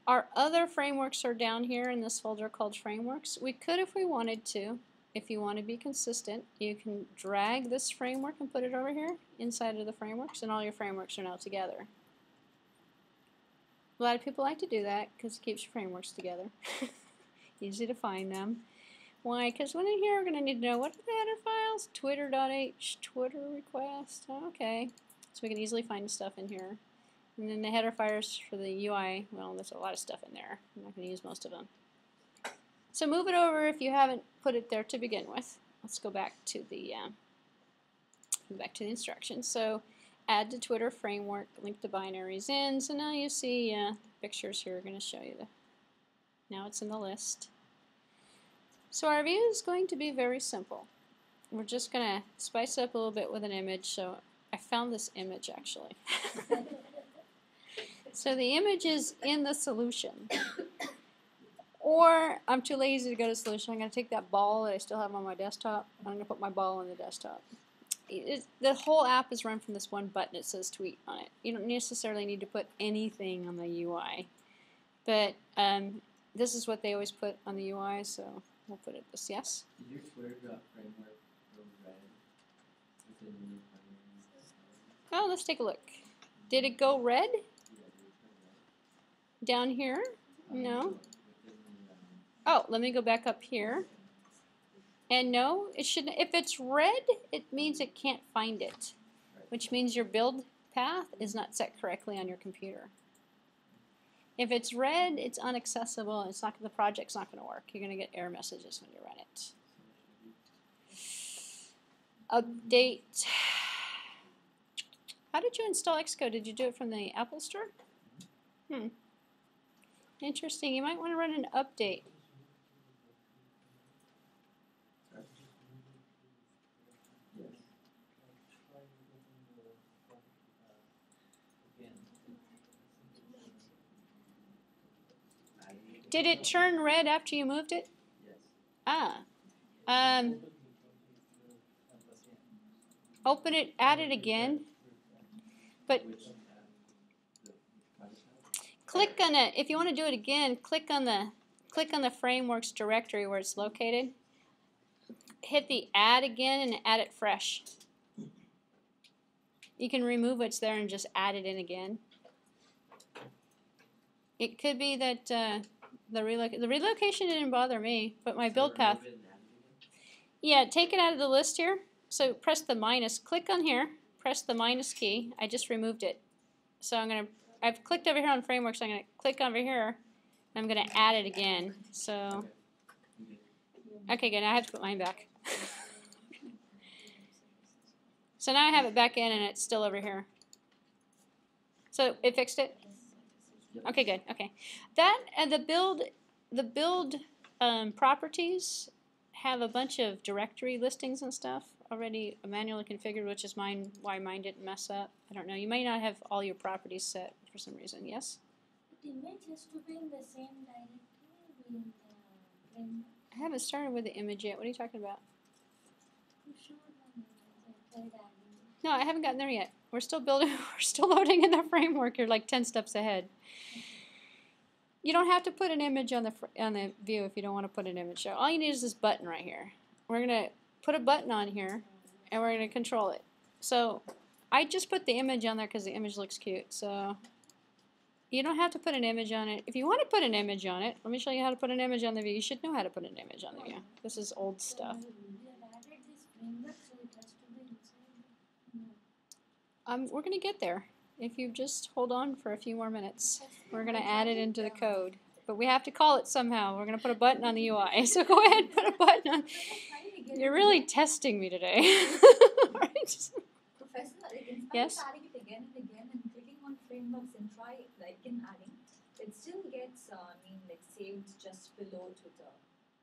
Our other frameworks are down here in this folder called frameworks. We could, if we wanted to, if you want to be consistent, you can drag this framework and put it over here inside of the frameworks, and all your frameworks are now together. A lot of people like to do that because it keeps your frameworks together. Easy to find them. Why? Because when in here we're going to need to know what are the header files? Twitter.h, Twitter request. Okay. So we can easily find stuff in here. And then the header files for the UI, well, there's a lot of stuff in there. I'm not going to use most of them. So move it over if you haven't put it there to begin with. Let's go back to the instructions. So add to Twitter framework, link to binaries in. So now you see pictures here are going to show you now it's in the list. So our view is going to be very simple. We're just going to spice it up a little bit with an image. So I found this image actually. So the image is in the solution. Or I'm too lazy to go to solution. I'm going to take that ball that I still have on my desktop. I'm going to put my ball on the desktop. The whole app is run from this one button. It says tweet on it. You don't necessarily need to put anything on the UI. But this is what they always put on the UI, so we'll put it this. Yes? Did your Twitter.framework go red within the new framework? Oh, let's take a look. Did it go red? Yeah, did it turn red? Down here? No. Within the, Oh, let me go back up here. And no, it shouldn't. If it's red, it means it can't find it, which means your build path is not set correctly on your computer. If it's red, it's inaccessible. It's not. The project's not going to work. You're going to get error messages when you run it. Update. How did you install Xcode? Did you do it from the Apple Store? Interesting. You might want to run an update. Did it turn red after you moved it? Yes. Ah. Open it, add it again. But click on it. If you want to do it again, click on the frameworks directory where it's located. Hit the add again and add it fresh. You can remove what's there and just add it in again. It could be that the relocation didn't bother me, but my build path. Yeah, take it out of the list here. So press the minus. Click on here. Press the minus key. I just removed it. So I've clicked over here on frameworks. I'm going to click over here. And I'm going to add it again. So, okay, good. Now I have to put mine back. So now I have it back in, and it's still over here. So it fixed it? Okay, good. Okay, that and the build properties have a bunch of directory listings and stuff already manually configured, which is why mine didn't mess up. I don't know. You may not have all your properties set. If for some reason. Yes? The image has to be in the same directory with the framework. I haven't started with the image yet. What are you talking about? You showed one image. I tried adding it. No, I haven't gotten there yet. We're still building, we're still loading in the framework. You're like 10 steps ahead. You don't have to put an image on the view if you don't want to put an image. So all you need is this button right here. We're going to put a button on here, and we're going to control it. So I just put the image on there because the image looks cute. So you don't have to put an image on it. If you want to put an image on it, let me show you how to put an image on the view. You should know how to put an image on the view. This is old stuff. We have added this framework, so it has to be inside. No. We're going to get there. If you just hold on for a few more minutes, we're going to add it into the code. But we have to call it somehow. We're going to put a button on the UI. So go ahead and put a button on. You're really testing me today. Professor, in spite Yes? of adding it again and again and clicking on frameworks and try like in adding, it still gets like saved just below Twitter.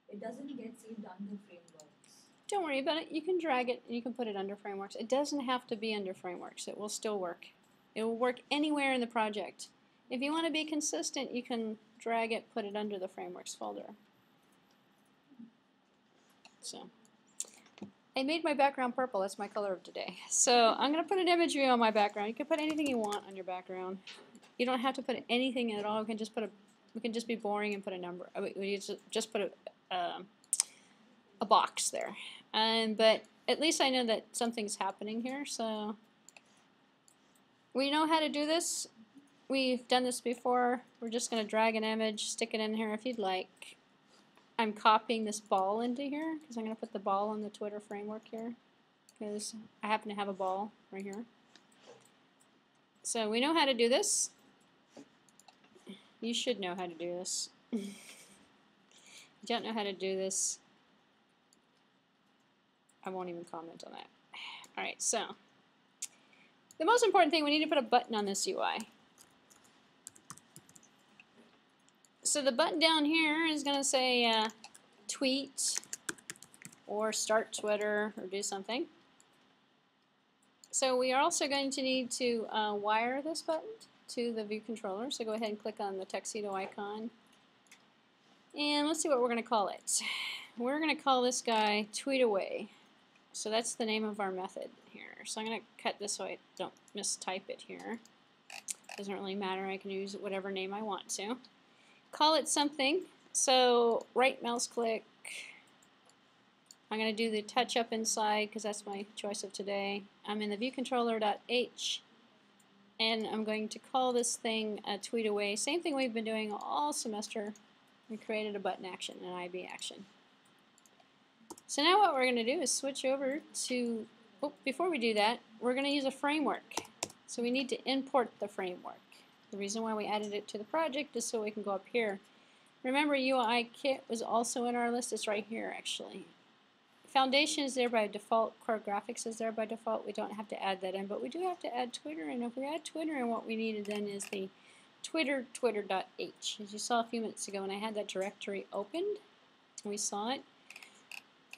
It doesn't get saved under frameworks. Don't worry about it. You can drag it and you can put it under frameworks. It doesn't have to be under frameworks. It will still work. It will work anywhere in the project. If you want to be consistent, you can drag it, put it under the frameworks folder. So I made my background purple. That's my color of today. So I'm going to put an image view on my background. You can put anything you want on your background. You don't have to put anything at all. We can just put we can just be boring and put a number. We just put a box there. But at least I know that something's happening here. So we know how to do this. We've done this before. We're just going to drag an image, stick it in here if you'd like. I'm copying this ball into here because I'm going to put the ball on the Twitter framework here because I happen to have a ball right here. So we know how to do this. You should know how to do this. If you don't know how to do this, I won't even comment on that. Alright, so the most important thing, we need to put a button on this UI. So the button down here is going to say tweet or start Twitter or do something. So we are also going to need to wire this button to the view controller. So go ahead and click on the tuxedo icon. And let's see what we're going to call it. We're going to call this guy tweet away. So that's the name of our method here. So I'm going to cut this so I don't mistype it here. Doesn't really matter. I can use whatever name I want to. Call it something. So right mouse click. I'm going to do the touch up inside because that's my choice of today. I'm in the view controller.h and I'm going to call this thing a tweet away. Same thing we've been doing all semester. We created a button action, an IB action. So now what we're going to do is switch over to, before we do that, we're going to use a framework. So we need to import the framework. The reason why we added it to the project is so we can go up here. Remember, UI kit was also in our list. It's right here, actually. Foundation is there by default. Core graphics is there by default. We don't have to add that in, but we do have to add Twitter. And if we add Twitter, and what we needed then is the twitter.h. As you saw a few minutes ago when I had that directory opened, we saw it.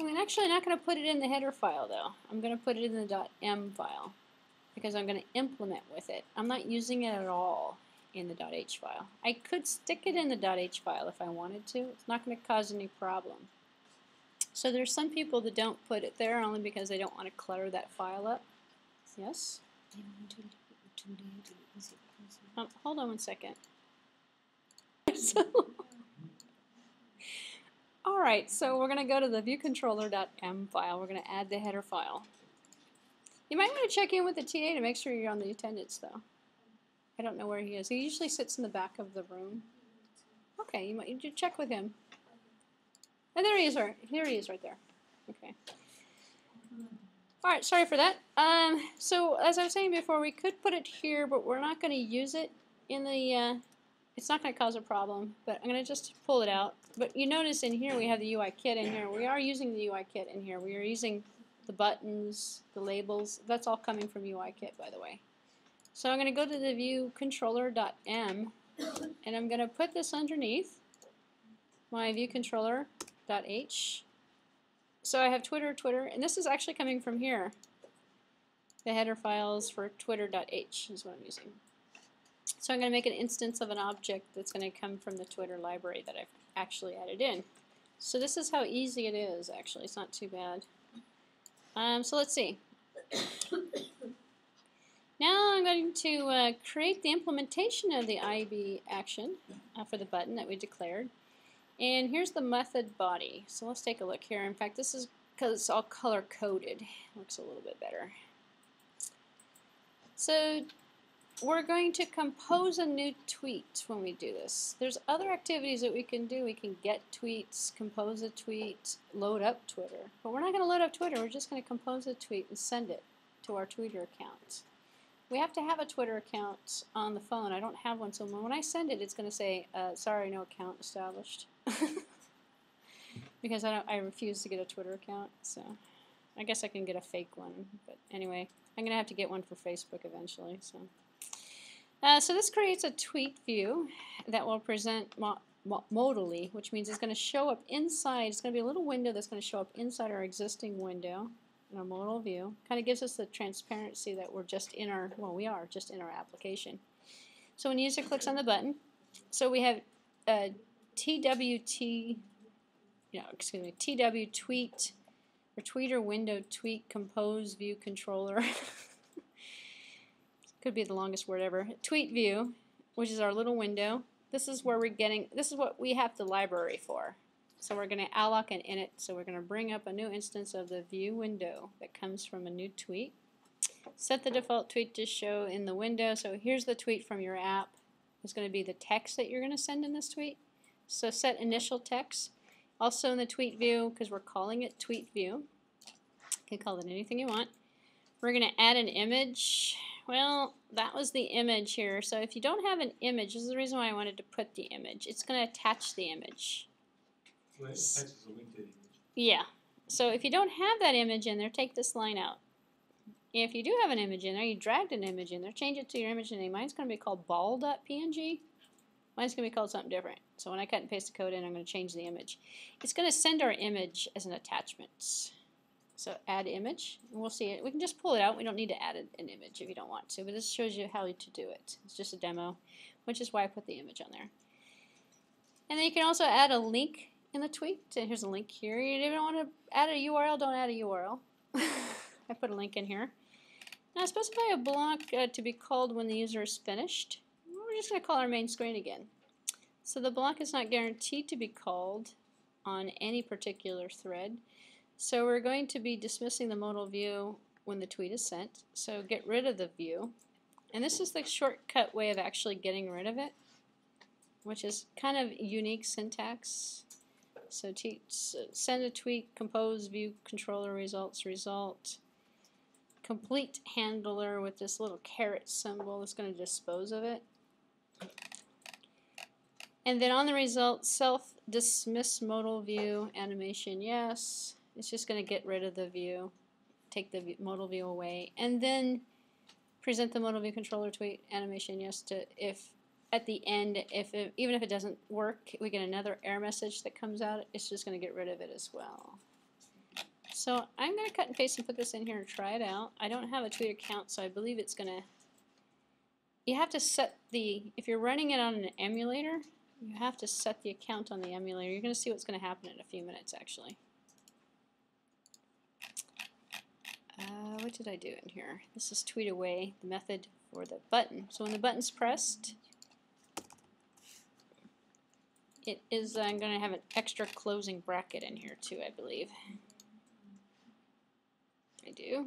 I'm actually not going to put it in the header file, though. I'm going to put it in the .m file because I'm going to implement with it. I'm not using it at all in the .h file. I could stick it in the .h file if I wanted to. It's not going to cause any problem. So there's some people that don't put it there only because they don't want to clutter that file up. Yes? Hold on one second. Alright, so we're going to go to the viewcontroller.m file. We're going to add the header file. You might want to check in with the TA to make sure you're on the attendance, though. I don't know where he is. He usually sits in the back of the room. Okay, you might check with him. Oh, there he is. Here he is right there. Okay. Alright, sorry for that. So, as I was saying before, we could put it here, but we're not going to use it in the... it's not going to cause a problem, but I'm going to just pull it out. But you notice in here we have the UI kit in here. We are using the UI kit in here. We are using the buttons, the labels. That's all coming from UI kit, by the way. So I'm going to go to the view controller.m, and I'm going to put this underneath my view controller.h. So I have Twitter, and this is actually coming from here. The header files for twitter.h is what I'm using. So I'm going to make an instance of an object that's going to come from the Twitter library that I've actually added in. So this is how easy it is, actually. It's not too bad. So let's see. Now I'm going to create the implementation of the IB action for the button that we declared. And here's the method body. So let's take a look here. In fact, this is because it's all color-coded. Looks a little bit better. So we're going to compose a new tweet when we do this. There's other activities that we can do. We can get tweets, compose a tweet, load up Twitter. But we're not going to load up Twitter. We're just going to compose a tweet and send it to our Twitter account. We have to have a Twitter account on the phone. I don't have one, so when I send it, it's going to say, sorry, no account established. Because I refuse to get a Twitter account, so I guess I can get a fake one. But anyway, I'm going to have to get one for Facebook eventually. So this creates a tweet view that will present modally, which means it's going to show up inside. It's going to be a little window that's going to show up inside our existing window in our modal view. Kind of gives us the transparency that we're just in our, well, we are just in our application. So when the user clicks on the button, so we have TW tweet, or tweeter window tweet compose view controller. Could be the longest word ever. Tweet view, which is our little window. This is where we're getting, this is what we have the library for. So we're going to alloc an init, so we're going to bring up a new instance of the view window that comes from a new tweet. Set the default tweet to show in the window. So here's the tweet from your app. It's going to be the text that you're going to send in this tweet. So set initial text. Also in the tweet view, because we're calling it tweet view, you can call it anything you want. We're going to add an image. Well, that was the image here. So if you don't have an image, this is the reason why I wanted to put the image. It's going to attach the image. So it attaches a link to the image. Yeah. So if you don't have that image in there, take this line out. If you do have an image in there, you dragged an image in there, change it to your image name. Mine's going to be called ball.png. Mine's going to be called something different. So when I cut and paste the code in, I'm going to change the image. It's going to send our image as an attachment. So add image, and we'll see it. We can just pull it out. We don't need to add an image if you don't want to, but this shows you how to do it. It's just a demo, which is why I put the image on there. And then you can also add a link in the tweet. And here's a link here. You don't want to add a URL, don't add a URL. I put a link in here. Now specify a block to be called when the user is finished. We're just going to call our main screen again. So the block is not guaranteed to be called on any particular thread. So we're going to be dismissing the modal view when the tweet is sent. So get rid of the view. And this is the shortcut way of actually getting rid of it, which is kind of unique syntax. So send a tweet, compose, view, controller, results, result. Complete handler with this little caret symbol that's going to dispose of it. And then on the result, self dismiss modal view, animation yes. It's just going to get rid of the view, take the modal view away, and then present the modal view controller tweet, animation yes to if at the end, even if it doesn't work, we get another error message that comes out, it's just going to get rid of it as well. So I'm going to cut and paste and put this in here and try it out. I don't have a tweet account, so I believe it's going to, you have to set the, if you're running it on an emulator, you have to set the account on the emulator. You're going to see what's going to happen in a few minutes actually. What did I do in here? This is tweet away, the method for the button. So when the button's pressed, it is, I'm going to have an extra closing bracket in here too, I believe. I do.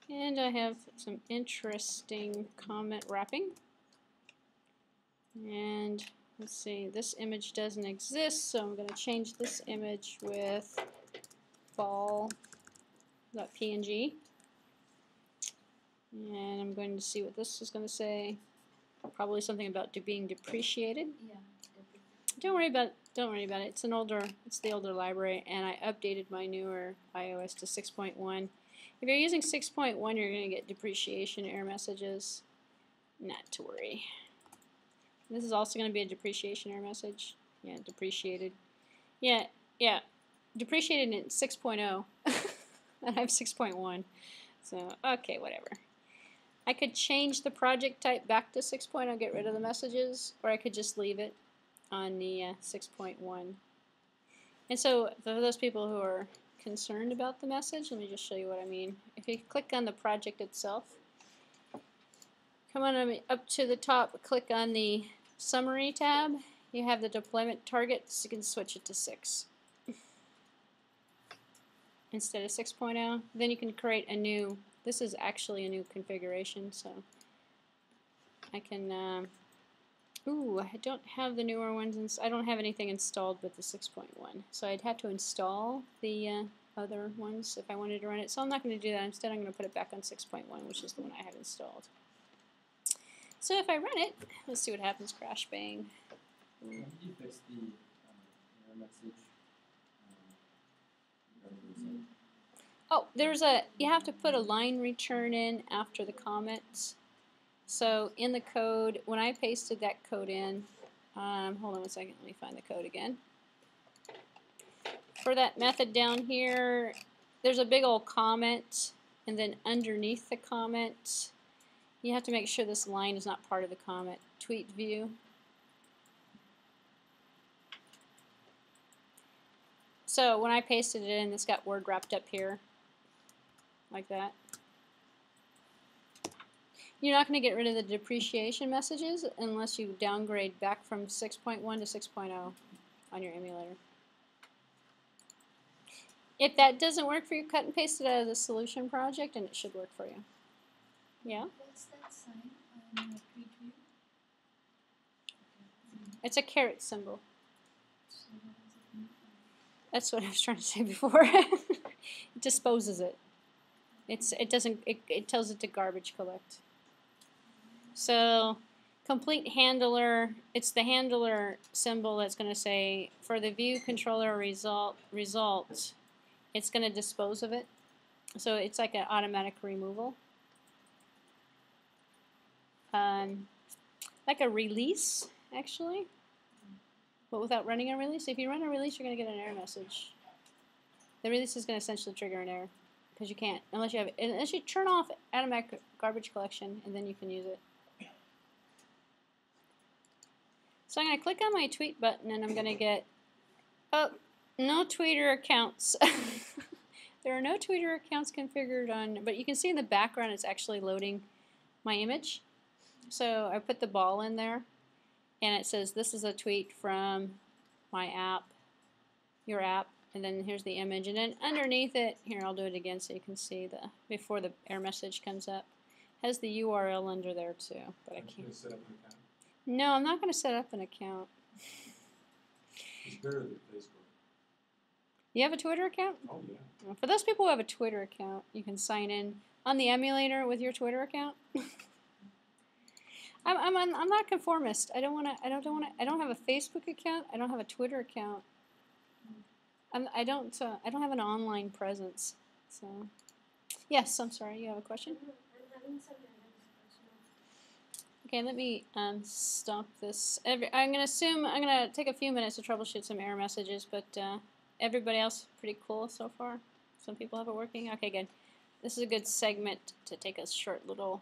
And I have some interesting comment wrapping. And let's see, this image doesn't exist, so I'm going to change this image with ball.png. And I'm going to see what this is going to say. Probably something about being depreciated. Yeah. Don't worry about it. It's the older library, and I updated my newer iOS to 6.1. If you're using 6.1, you're going to get depreciation error messages. Not to worry. This is also going to be a depreciation error message. Yeah, depreciated. Yeah, depreciated in 6.0. And I have 6.1. So, okay, whatever. I could change the project type back to 6.0, get rid of the messages, or I could just leave it on the 6.1. And so, for those people who are concerned about the message, let me just show you what I mean. If you click on the project itself, come on up to the top, click on the Summary tab. You have the deployment targets. You can switch it to 6 instead of 6.0. Then you can create a new, this is actually a new configuration, so I can, I don't have the newer ones, I don't have anything installed with the 6.1, so I'd have to install the other ones if I wanted to run it, so I'm not going to do that. Instead I'm going to put it back on 6.1, which is the one I have installed. So if I run it, let's see what happens. Crash bang. How did you fix the error message? Regarding Oh, you have to put a line return in after the comments. So in the code, when I pasted that code in, hold on one second, let me find the code again. For that method down here, there's a big old comment, and then underneath the comment, you have to make sure this line is not part of the comment. Tweet view. So when I pasted it in, this got word wrapped up here, like that. You're not going to get rid of the depreciation messages unless you downgrade back from 6.1 to 6.0 on your emulator. If that doesn't work for you, cut and paste it out of the solution project and it should work for you. Yeah? What's that sign on your tweet view? It's a caret symbol. So what does it mean? That's what I was trying to say before. It disposes it. It tells it to garbage collect. So complete handler, it's the handler symbol that's going to say for the view controller result, it's going to dispose of it. So it's like an automatic removal. Like a release, actually, but without running a release. If you run a release, you're going to get an error message. The release is going to essentially trigger an error because you can't, unless you turn off automatic garbage collection, and then you can use it. So I'm going to click on my tweet button, and I'm going to get, oh, no tweeter accounts. There are no tweeter accounts configured on, but you can see in the background it's actually loading my image. So I put the ball in there, and it says this is a tweet from my app, your app, and then here's the image. And then underneath it, here I'll do it again so you can see before the error message comes up, has the URL under there too, but I can't. Set up an account. No, I'm not going to set up an account. It's better than Facebook. You have a Twitter account? Oh yeah. Well, for those people who have a Twitter account, you can sign in on the emulator with your Twitter account. I'm not conformist. I don't have a Facebook account. I don't have a Twitter account. I don't have an online presence. So, yes, I'm sorry. You have a question? I'm having some errors. Okay, let me stop this. I'm gonna take a few minutes to troubleshoot some error messages, but everybody else pretty cool so far. Some people have it working. Okay, good. This is a good segment to take a short little